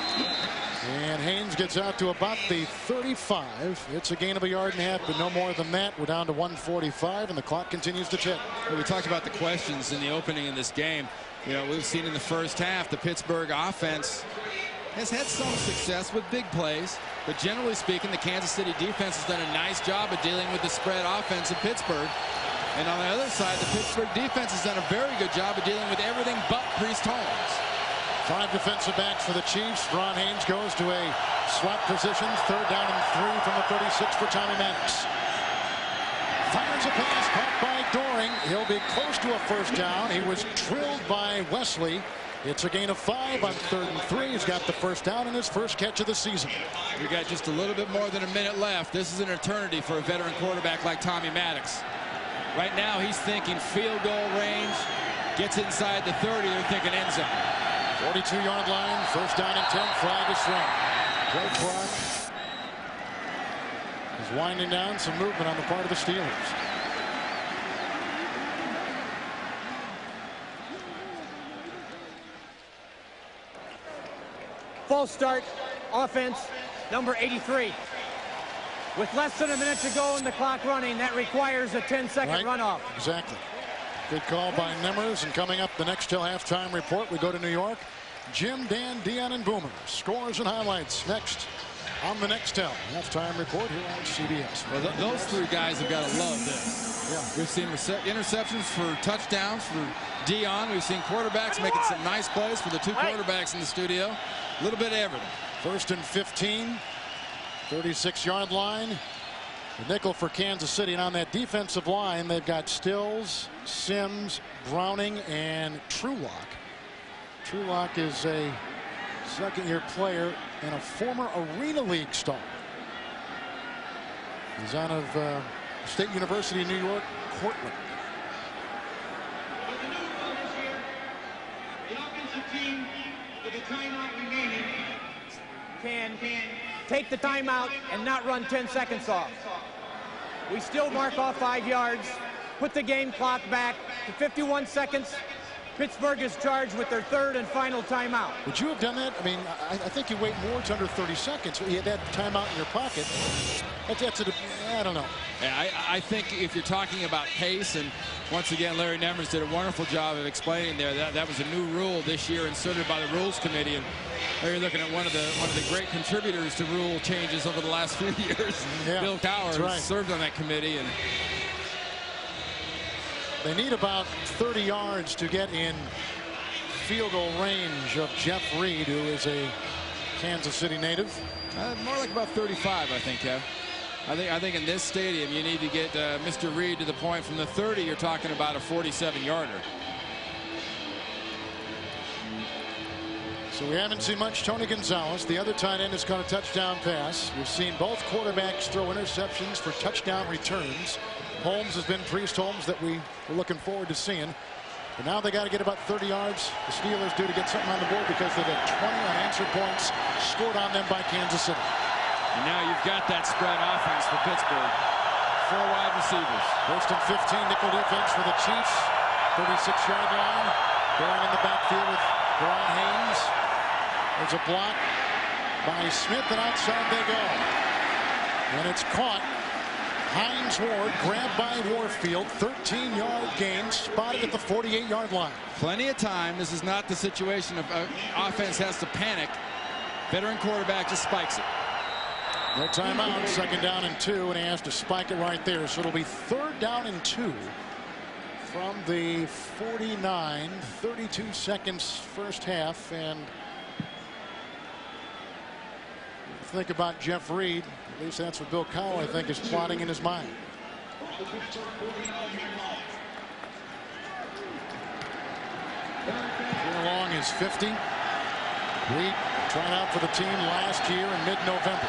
And Haynes gets out to about the 35. It's a gain of 1.5 yards, but no more than that. We're down to 1:45, and the clock continues to tick. Well, we talked about the questions in the opening in this game. You know, we've seen in the first half the Pittsburgh offense has had some success with big plays, but generally speaking, the Kansas City defense has done a nice job of dealing with the spread offense of Pittsburgh. And on the other side, the Pittsburgh defense has done a very good job of dealing with everything but Priest Holmes. 5 defensive backs for the Chiefs. Ron Haynes goes to a swap position. 3rd down and 3 from the 36 for Tommy Maddox. Fires a pass caught by Doring. He'll be close to a 1st down. He was drilled by Wesley. It's a gain of 5 on 3rd and 3. He's got the 1st down in his first catch of the season. We got just a little bit more than a minute left. This is an eternity for a veteran quarterback like Tommy Maddox. Right now, he's thinking field goal range, gets inside the 30, they're thinking end zone. 42-yard line, 1st down and 10, flag is thrown. Play clock is winding down, some movement on the part of the Steelers. False start, offense, number 83. With less than a minute to go and the clock running, that requires a 10-second runoff. Exactly. Good call by Nemmers. And coming up the next till halftime report, we go to New York. Jim, Dan, Dion, and Boomer. Scores and highlights next on the next tell. Halftime report here on CBS. Well, those 3 guys have got to love this. Yeah. We've seen interceptions for touchdowns for Dion. We've seen quarterbacks making some nice plays for the 2 quarterbacks in the studio. A little bit of everything. 1st and 15. 36-yard line. The nickel for Kansas City. And on that defensive line, they've got Stills, Sims, Browning, and Trulock. Trulock is a 2nd-year player and a former Arena League star. He's out of State University of New York, Cortland. The offensive team with a timeout remaining can take the timeout and not run 10 seconds off. We still mark off 5 yards, put the game clock back to 51 seconds. Pittsburgh is charged with their 3rd and final timeout. Would you have done that? I mean, I think you wait more. It's under 30 seconds. You had that timeout in your pocket. I don't know. Yeah, I think if you're talking about pace, and once again, Larry Nemmers did a wonderful job of explaining there that was a new rule this year inserted by the Rules Committee, and there you're looking at one of the great contributors to rule changes over the last few years. Yeah, Bill Cowher right. served on that committee, and they need about 30 yards to get in field goal range of Jeff Reed, who is a Kansas City native. More like about 35, I think, Kev. I think in this stadium you need to get Mr. Reed to the point from the 30. You're talking about a 47-yarder. So we haven't seen much Tony Gonzalez. The other tight end has caught a touchdown pass. We've seen both quarterbacks throw interceptions for touchdown returns. Holmes has been Priest Holmes that we were looking forward to seeing. But now they got to get about 30 yards. The Steelers do to get something on the board because they've had 20 unanswered points scored on them by Kansas City. And now you've got that spread offense for Pittsburgh. 4 wide receivers. 1st and 15, nickel defense for the Chiefs. 36-yard line. Going in the backfield with Ron Haynes. There's a block by Smith, and outside they go. And it's caught. Hines Ward grabbed by Warfield. 13-yard gain, spotted at the 48-yard line. Plenty of time. This is not the situation of offense has to panic. Veteran quarterback just spikes it. No timeout. 2nd down and 2, and he has to spike it right there. So it'll be 3rd down and 2 from the 49. 32 seconds first half, and think about Jeff Reed. At least that's what Bill Cowher, I think, is plotting in his mind. Long is 50. Reed tried out for the team last year in mid-November.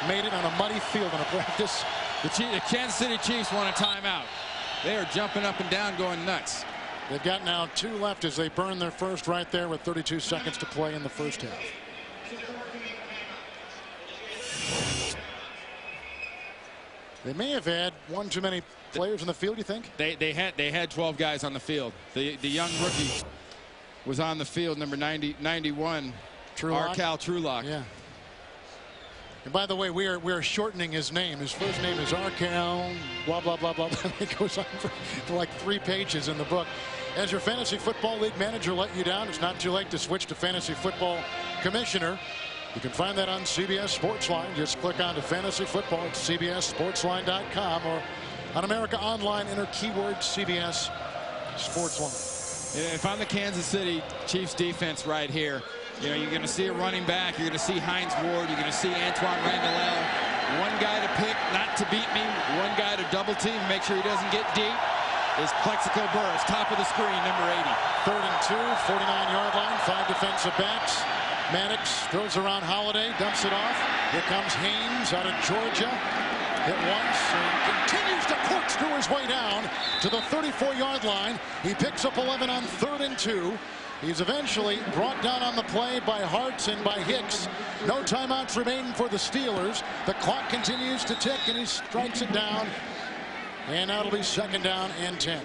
Made it on a muddy field in a practice. The Kansas City Chiefs want a timeout. They are jumping up and down, going nuts. They've got now 2 left as they burn their first right there with 32 seconds to play in the first half. They may have had one too many players in the field, you think? They had 12 guys on the field. The young rookie was on the field, number 91, Arcal Trulock. Yeah. And by the way, we are shortening his name. His first name is Arcal, blah, blah, blah, blah. It goes on for like 3 pages in the book. As your fantasy football league manager let you down, it's not too late to switch to fantasy football commissioner. You can find that on CBS Sportsline. Just click on to fantasy football at cbssportsline.com or on America Online, enter keyword CBS Sportsline. If I'm the Kansas City Chiefs defense right here, you know, you're going to see a running back. You're going to see Hines Ward. You're going to see Antoine Randall. One guy to pick, not to beat me. One guy to double team, make sure he doesn't get deep, is Plexico Burris, top of the screen, number 80. 3rd and 2, 49-yard line, 5 defensive backs. Maddox throws around Holiday, dumps it off. Here comes Haynes out of Georgia. Hit once and continues to corkscrew his way down to the 34-yard line. He picks up 11 on 3rd and 2. He's eventually brought down on the play by Hartz and by Hicks. No timeouts remaining for the Steelers. The clock continues to tick, and he strikes it down. And now it'll be 2nd down and 10.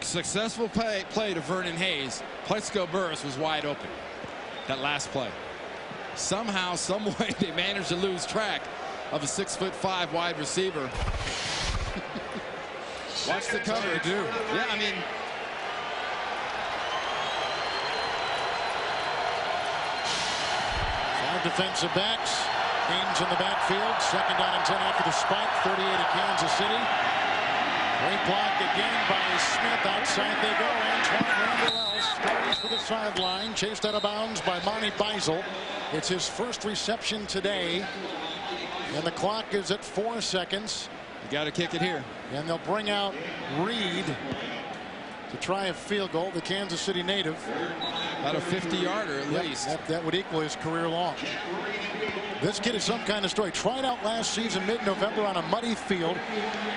Successful play to Vernon Hayes. Plexico Burris was wide open that last play. Somehow, some way, they managed to lose track of a 6'5" wide receiver. Watch the cover. They do. Yeah, I mean, defensive backs. Haynes in the backfield. 2nd down and 10 after the spike. 38 of Kansas City. Great block again by Smith. Outside they go. Antoine Randall scores for the sideline. Chased out of bounds by Monty Beisel. It's his first reception today. And the clock is at 4 seconds. You got to kick it here. And they'll bring out Reed to try a field goal, the Kansas City native. About a 50-yarder at least. That would equal his career long. This kid is some kind of story. Tried out last season mid-November on a muddy field.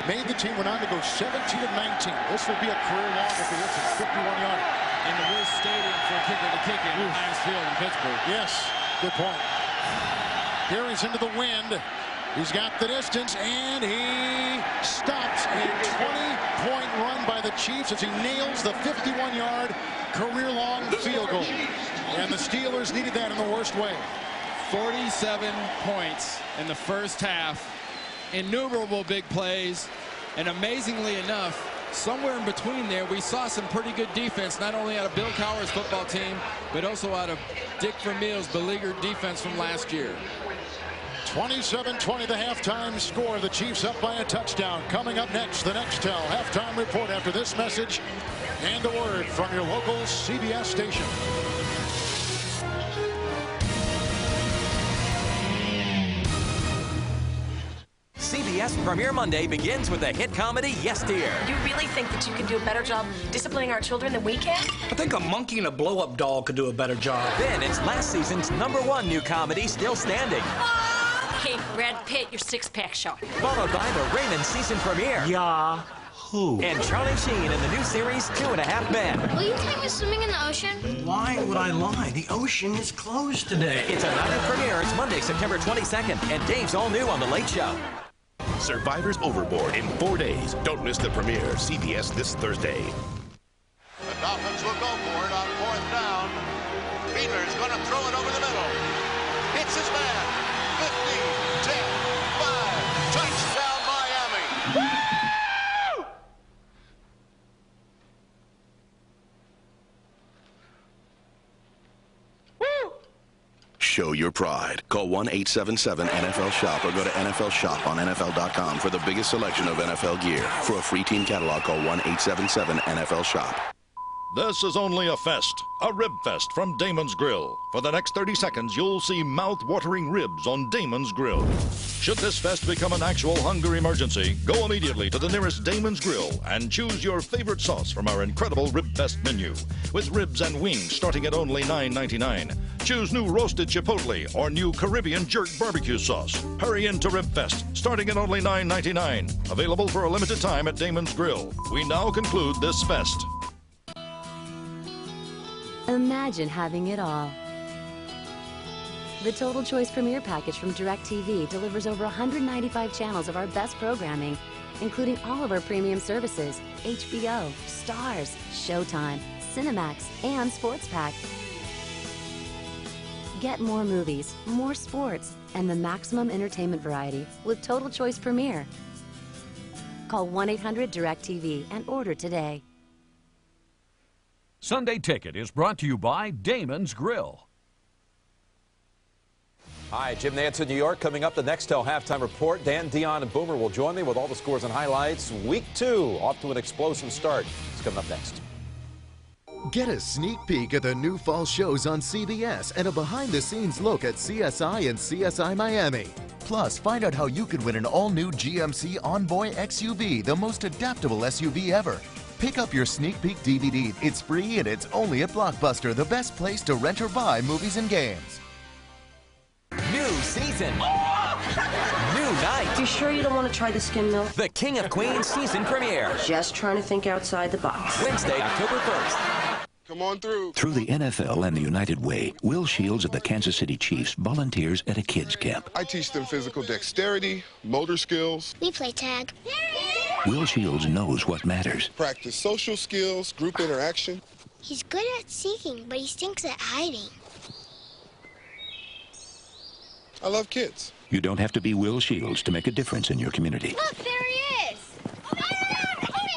Made the team, went on to go 17 of 19. This will be a career long if he hits a 51-yarder. In the Wiz Stadium for a kicker to kick it in Heinz Field in Pittsburgh. Yes, good point. Here he's into the wind. He's got the distance, and he stops a 20-point run by the Chiefs as he nails the 51-yard career-long field goal. And the Steelers needed that in the worst way. 47 points in the first half. Innumerable big plays. And amazingly enough, somewhere in between there, we saw some pretty good defense, not only out of Bill Cowher's football team, but also out of Dick Vermeil's beleaguered defense from last year. 27-20 the halftime score. The Chiefs up by a touchdown. Coming up next, the Nextel halftime report after this message and a word from your local CBS station. CBS Premiere Monday begins with the hit comedy Yes Dear. You really think that you can do a better job disciplining our children than we can? I think a monkey and a blow-up doll could do a better job. Then it's last season's #1 new comedy, Still Standing. Hey, Brad Pitt, your six-pack shot. Followed by the Raymond season premiere. Yahoo! And Charlie Sheen in the new series, 2.5 Men. Will you take me swimming in the ocean? Why would I lie? The ocean is closed today. It's a night of premieres Monday, September 22nd. And Dave's all new on The Late Show. Survivors Overboard in 4 days. Don't miss the premiere. CBS this Thursday. The Dolphins will go for it on 4th down. Fiedler's going to throw it over the middle. Hits his man. 15, 10, 5. Touchdown, Miami. Woo! Woo! Show your pride. Call 1-877-NFL-SHOP or go to NFL Shop on NFL.com for the biggest selection of NFL gear. For a free team catalog, call 1-877-NFL-SHOP. This is only a fest, a rib fest from Damon's Grill. For the next 30 seconds, you'll see mouth-watering ribs on Damon's Grill. Should this fest become an actual hunger emergency, go immediately to the nearest Damon's Grill and choose your favorite sauce from our incredible Rib Fest menu. With ribs and wings starting at only $9.99. Choose new roasted chipotle or new Caribbean jerk barbecue sauce. Hurry into Rib Fest, starting at only $9.99. Available for a limited time at Damon's Grill. We now conclude this fest. Imagine having it all. The Total Choice Premier package from DirecTV delivers over 195 channels of our best programming, including all of our premium services, HBO, Stars, Showtime, Cinemax, and Sports Pack. Get more movies, more sports, and the maximum entertainment variety with Total Choice Premier. Call 1-800-DirecTV and order today. Sunday Ticket is brought to you by Damon's Grill. Hi, Jim Nantz in New York. Coming up, the Nextel halftime report. Dan, Dion, and Boomer will join me with all the scores and highlights. Week 2, off to an explosive start. It's coming up next. Get a sneak peek at the new fall shows on CBS and a behind-the-scenes look at CSI and CSI Miami. Plus, find out how you could win an all-new GMC Envoy XUV, the most adaptable SUV ever. Pick up your sneak peek DVD. It's free and it's only at Blockbuster, the best place to rent or buy movies and games. New season. New night. You sure you don't want to try the skim milk? The King of Queens season premiere. Just trying to think outside the box. Wednesday, October 1st. Come on through. Through the NFL and the United Way, Will Shields of the Kansas City Chiefs volunteers at a kids camp. I teach them physical dexterity, motor skills. We play tag. Will Shields knows what matters. Practice social skills, group interaction. He's good at seeking, but he stinks at hiding. I love kids. You don't have to be Will Shields to make a difference in your community. Look, there he is! Over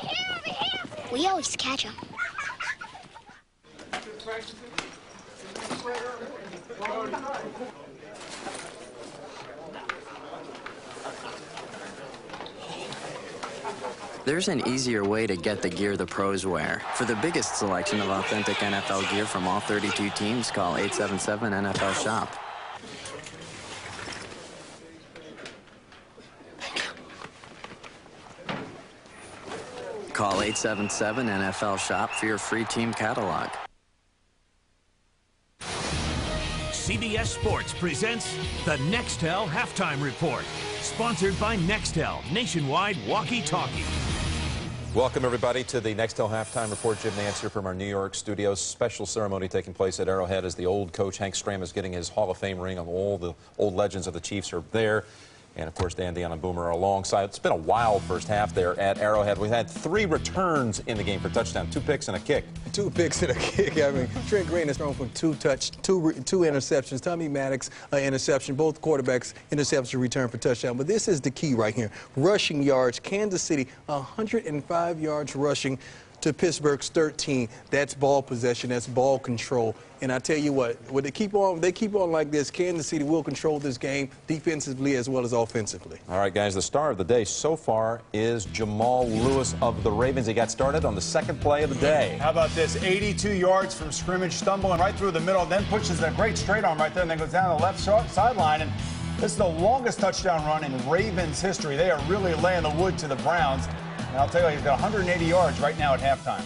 here! We always catch him. There's an easier way to get the gear the pros wear. For the biggest selection of authentic NFL gear from all 32 teams, call 877-NFL-SHOP. Call 877-NFL-SHOP for your free team catalog. CBS Sports presents the Nextel Halftime Report, sponsored by Nextel, nationwide walkie-talkie. Welcome, everybody, to the Nextel Halftime Report. Jim Nantz here from our New York studios. Special ceremony taking place at Arrowhead as the old coach, Hank Stram, is getting his Hall of Fame ring. All the old legends of the Chiefs are there. And, of course, Dan, Dion, and Boomer are alongside. It's been a wild first half there at Arrowhead. We've had 3 returns in the game for touchdown, 2 picks and a kick. 2 picks and a kick. I mean, Trent Green has thrown for 2 interceptions. Tommy Maddox, interception. Both quarterbacks, interception return for touchdown. But this is the key right here. Rushing yards. Kansas City, 105 yards rushing to Pittsburgh's 13. That's ball possession. That's ball control. And I tell you what, when they keep on like this, Kansas City will control this game defensively as well as offensively. All right, guys, the star of the day so far is Jamal Lewis of the Ravens. He got started on the second play of the day. How about this? 82 yards from scrimmage, stumbling right through the middle, then pushes a great straight arm right there, and then goes down the left sideline. And this is the longest touchdown run in Ravens history. They are really laying the wood to the Browns. And I'll tell you, he's got 180 yards right now at halftime.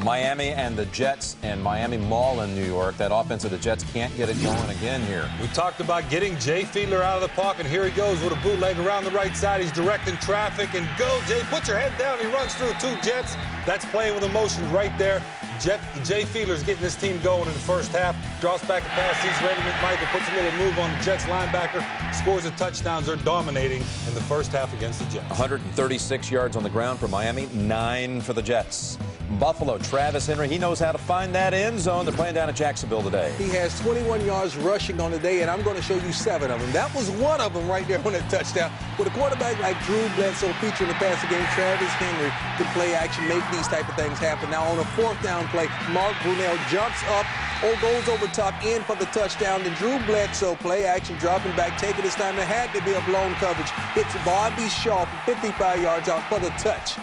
Miami and the Jets and Miami Mall in New York. That offense of the Jets can't get it going again here. We talked about getting Jay Fiedler out of the pocket. Here he goes with a bootleg around the right side. He's directing traffic. And go, Jay, put your head down. He runs through 2 Jets. That's playing with emotion right there. Jay Fiedler's getting this team going in the first half. Draws back a pass, sees Randy McMichael, puts a little move on the Jets linebacker, scores a touchdown. They're dominating in the first half against the Jets. 136 yards on the ground for Miami, 9 for the Jets. Buffalo, Travis Henry, he knows how to find that end zone. They're playing down at Jacksonville today. He has 21 yards rushing on the day, and I'm going to show you 7 of them. That was one of them right there on that touchdown. With a quarterback like Drew Bledsoe featuring the passing game, Travis Henry could play action, make these type of things happen. Now on a 4th down play, Mark Brunell jumps up or goes over top in for the touchdown. Then Drew Bledsoe play action, dropping back, taking his time. There had to be a blown coverage. Hits Bobby Shaw from 55 yards out for the touch.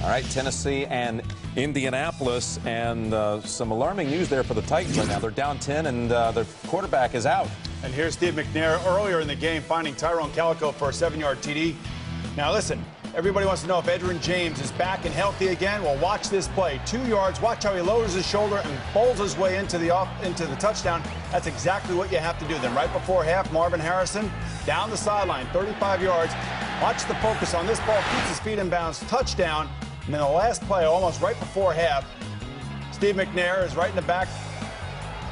All right, Tennessee and Indianapolis, and some alarming news there for the Titans right now. They're down 10, and their quarterback is out. And here's Steve McNair earlier in the game finding Tyrone Calico for a 7-yard TD. Now listen, everybody wants to know if Edgerrin James is back and healthy again. Well, watch this play. 2 yards. Watch how he lowers his shoulder and bowls his way into the touchdown. That's exactly what you have to do. Then right before half, Marvin Harrison down the sideline, 35 yards. Watch the focus on this ball. Keeps his feet in bounds. Touchdown. And then the last play, almost right before half, Steve McNair is right in the back,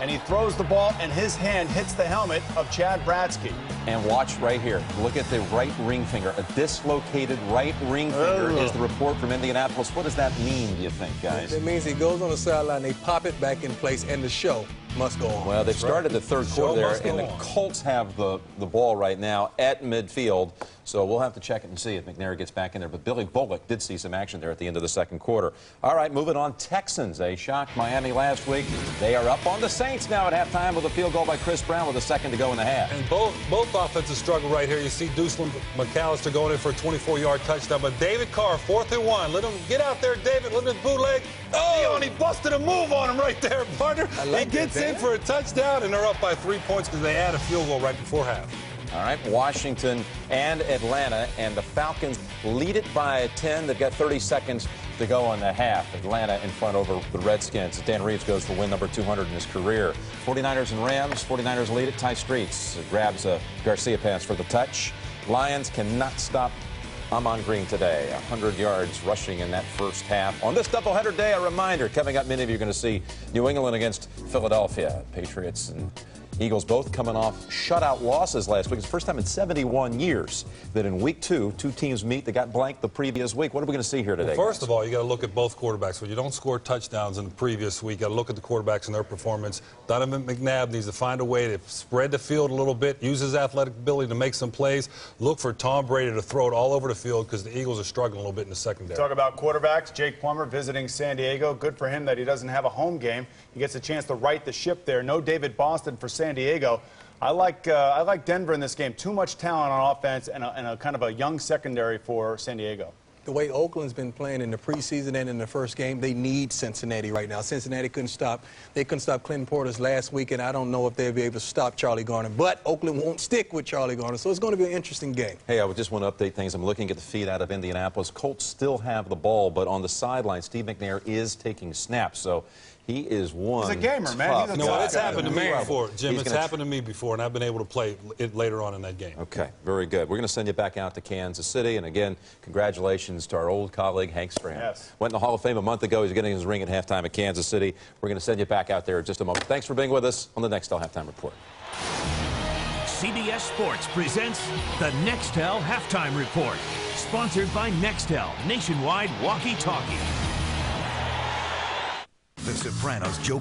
and he throws the ball, and his hand hits the helmet of Chad Bradsky. And watch right here. Look at the right ring finger. A dislocated right ring finger is the report from Indianapolis. What does that mean, do you think, guys? It means he goes on the sideline, they pop it back in place, and the show must go on. Well, they've started the third quarter there, and the Colts have the ball right now at midfield. So we'll have to check it and see if McNair gets back in there. But Billy Bullock did see some action there at the end of the second quarter. All right, moving on. Texans, they shocked Miami last week. They are up on the Saints now at halftime with a field goal by Chris Brown with a second to go in the half. And both offenses struggle right here. You see Deuce McAllister going in for a 24-yard touchdown. But David Carr, 4th and 1. Let him get out there, David. Let him bootleg. Oh, and he busted a move on him right there, partner. He gets in for a touchdown, and they're up by 3 points because they add a field goal right before half. All right, Washington and Atlanta, and the Falcons lead it by 10. They've got 30 seconds to go on the half. Atlanta in front over the Redskins. Dan Reeves goes for win number 200 in his career. 49ers and Rams. 49ers lead it. Ty Streets grabs a Garcia pass for the touch. Lions cannot stop Amon Green today. 100 yards rushing in that first half. On this doubleheader day, a reminder, coming up, many of you are going to see New England against Philadelphia. Patriots and Eagles both coming off shutout losses last week. It's the first time in 71 years that in week 2, two teams meet that got blanked the previous week. What are we going to see here today? Well, first of all, you got to look at both quarterbacks. When you don't score touchdowns in the previous week, you got to look at the quarterbacks and their performance. Donovan McNabb needs to find a way to spread the field a little bit, use his athletic ability to make some plays. Look for Tom Brady to throw it all over the field because the Eagles are struggling a little bit in the secondary. Talk about quarterbacks. Jake Plummer visiting San Diego. Good for him that he doesn't have a home game. He gets a chance to right the ship there. No David Boston for San Diego. I like Denver in this game. Too much talent on offense and a kind of a young secondary for San Diego. The way Oakland's been playing in the preseason and in the first game, they need Cincinnati right now. Cincinnati couldn't stop. They couldn't stop Clinton Portis last week, and I don't know if they'll be able to stop Charlie Garner. But Oakland won't stick with Charlie Garner, so it's going to be an interesting game. Hey, I would just want to update things. I'm looking at the feed out of Indianapolis. Colts still have the ball, but on the sideline, Steve McNair is taking snaps. So he is one. He's a gamer, man. He's a no, it's happened to me before, Jim. It's happened to me me before, and I've been able to play it later on in that game. Okay, very good. We're going to send you back out to Kansas City. And again, congratulations to our old colleague, Hank Stram. Yes. Went in the Hall of Fame a month ago. He's getting his ring at halftime at Kansas City. We're going to send you back out there in just a moment. Thanks for being with us on the Nextel Halftime Report. CBS Sports presents the Nextel Halftime Report. Sponsored by Nextel, nationwide walkie-talkie. The Sopranos' Joe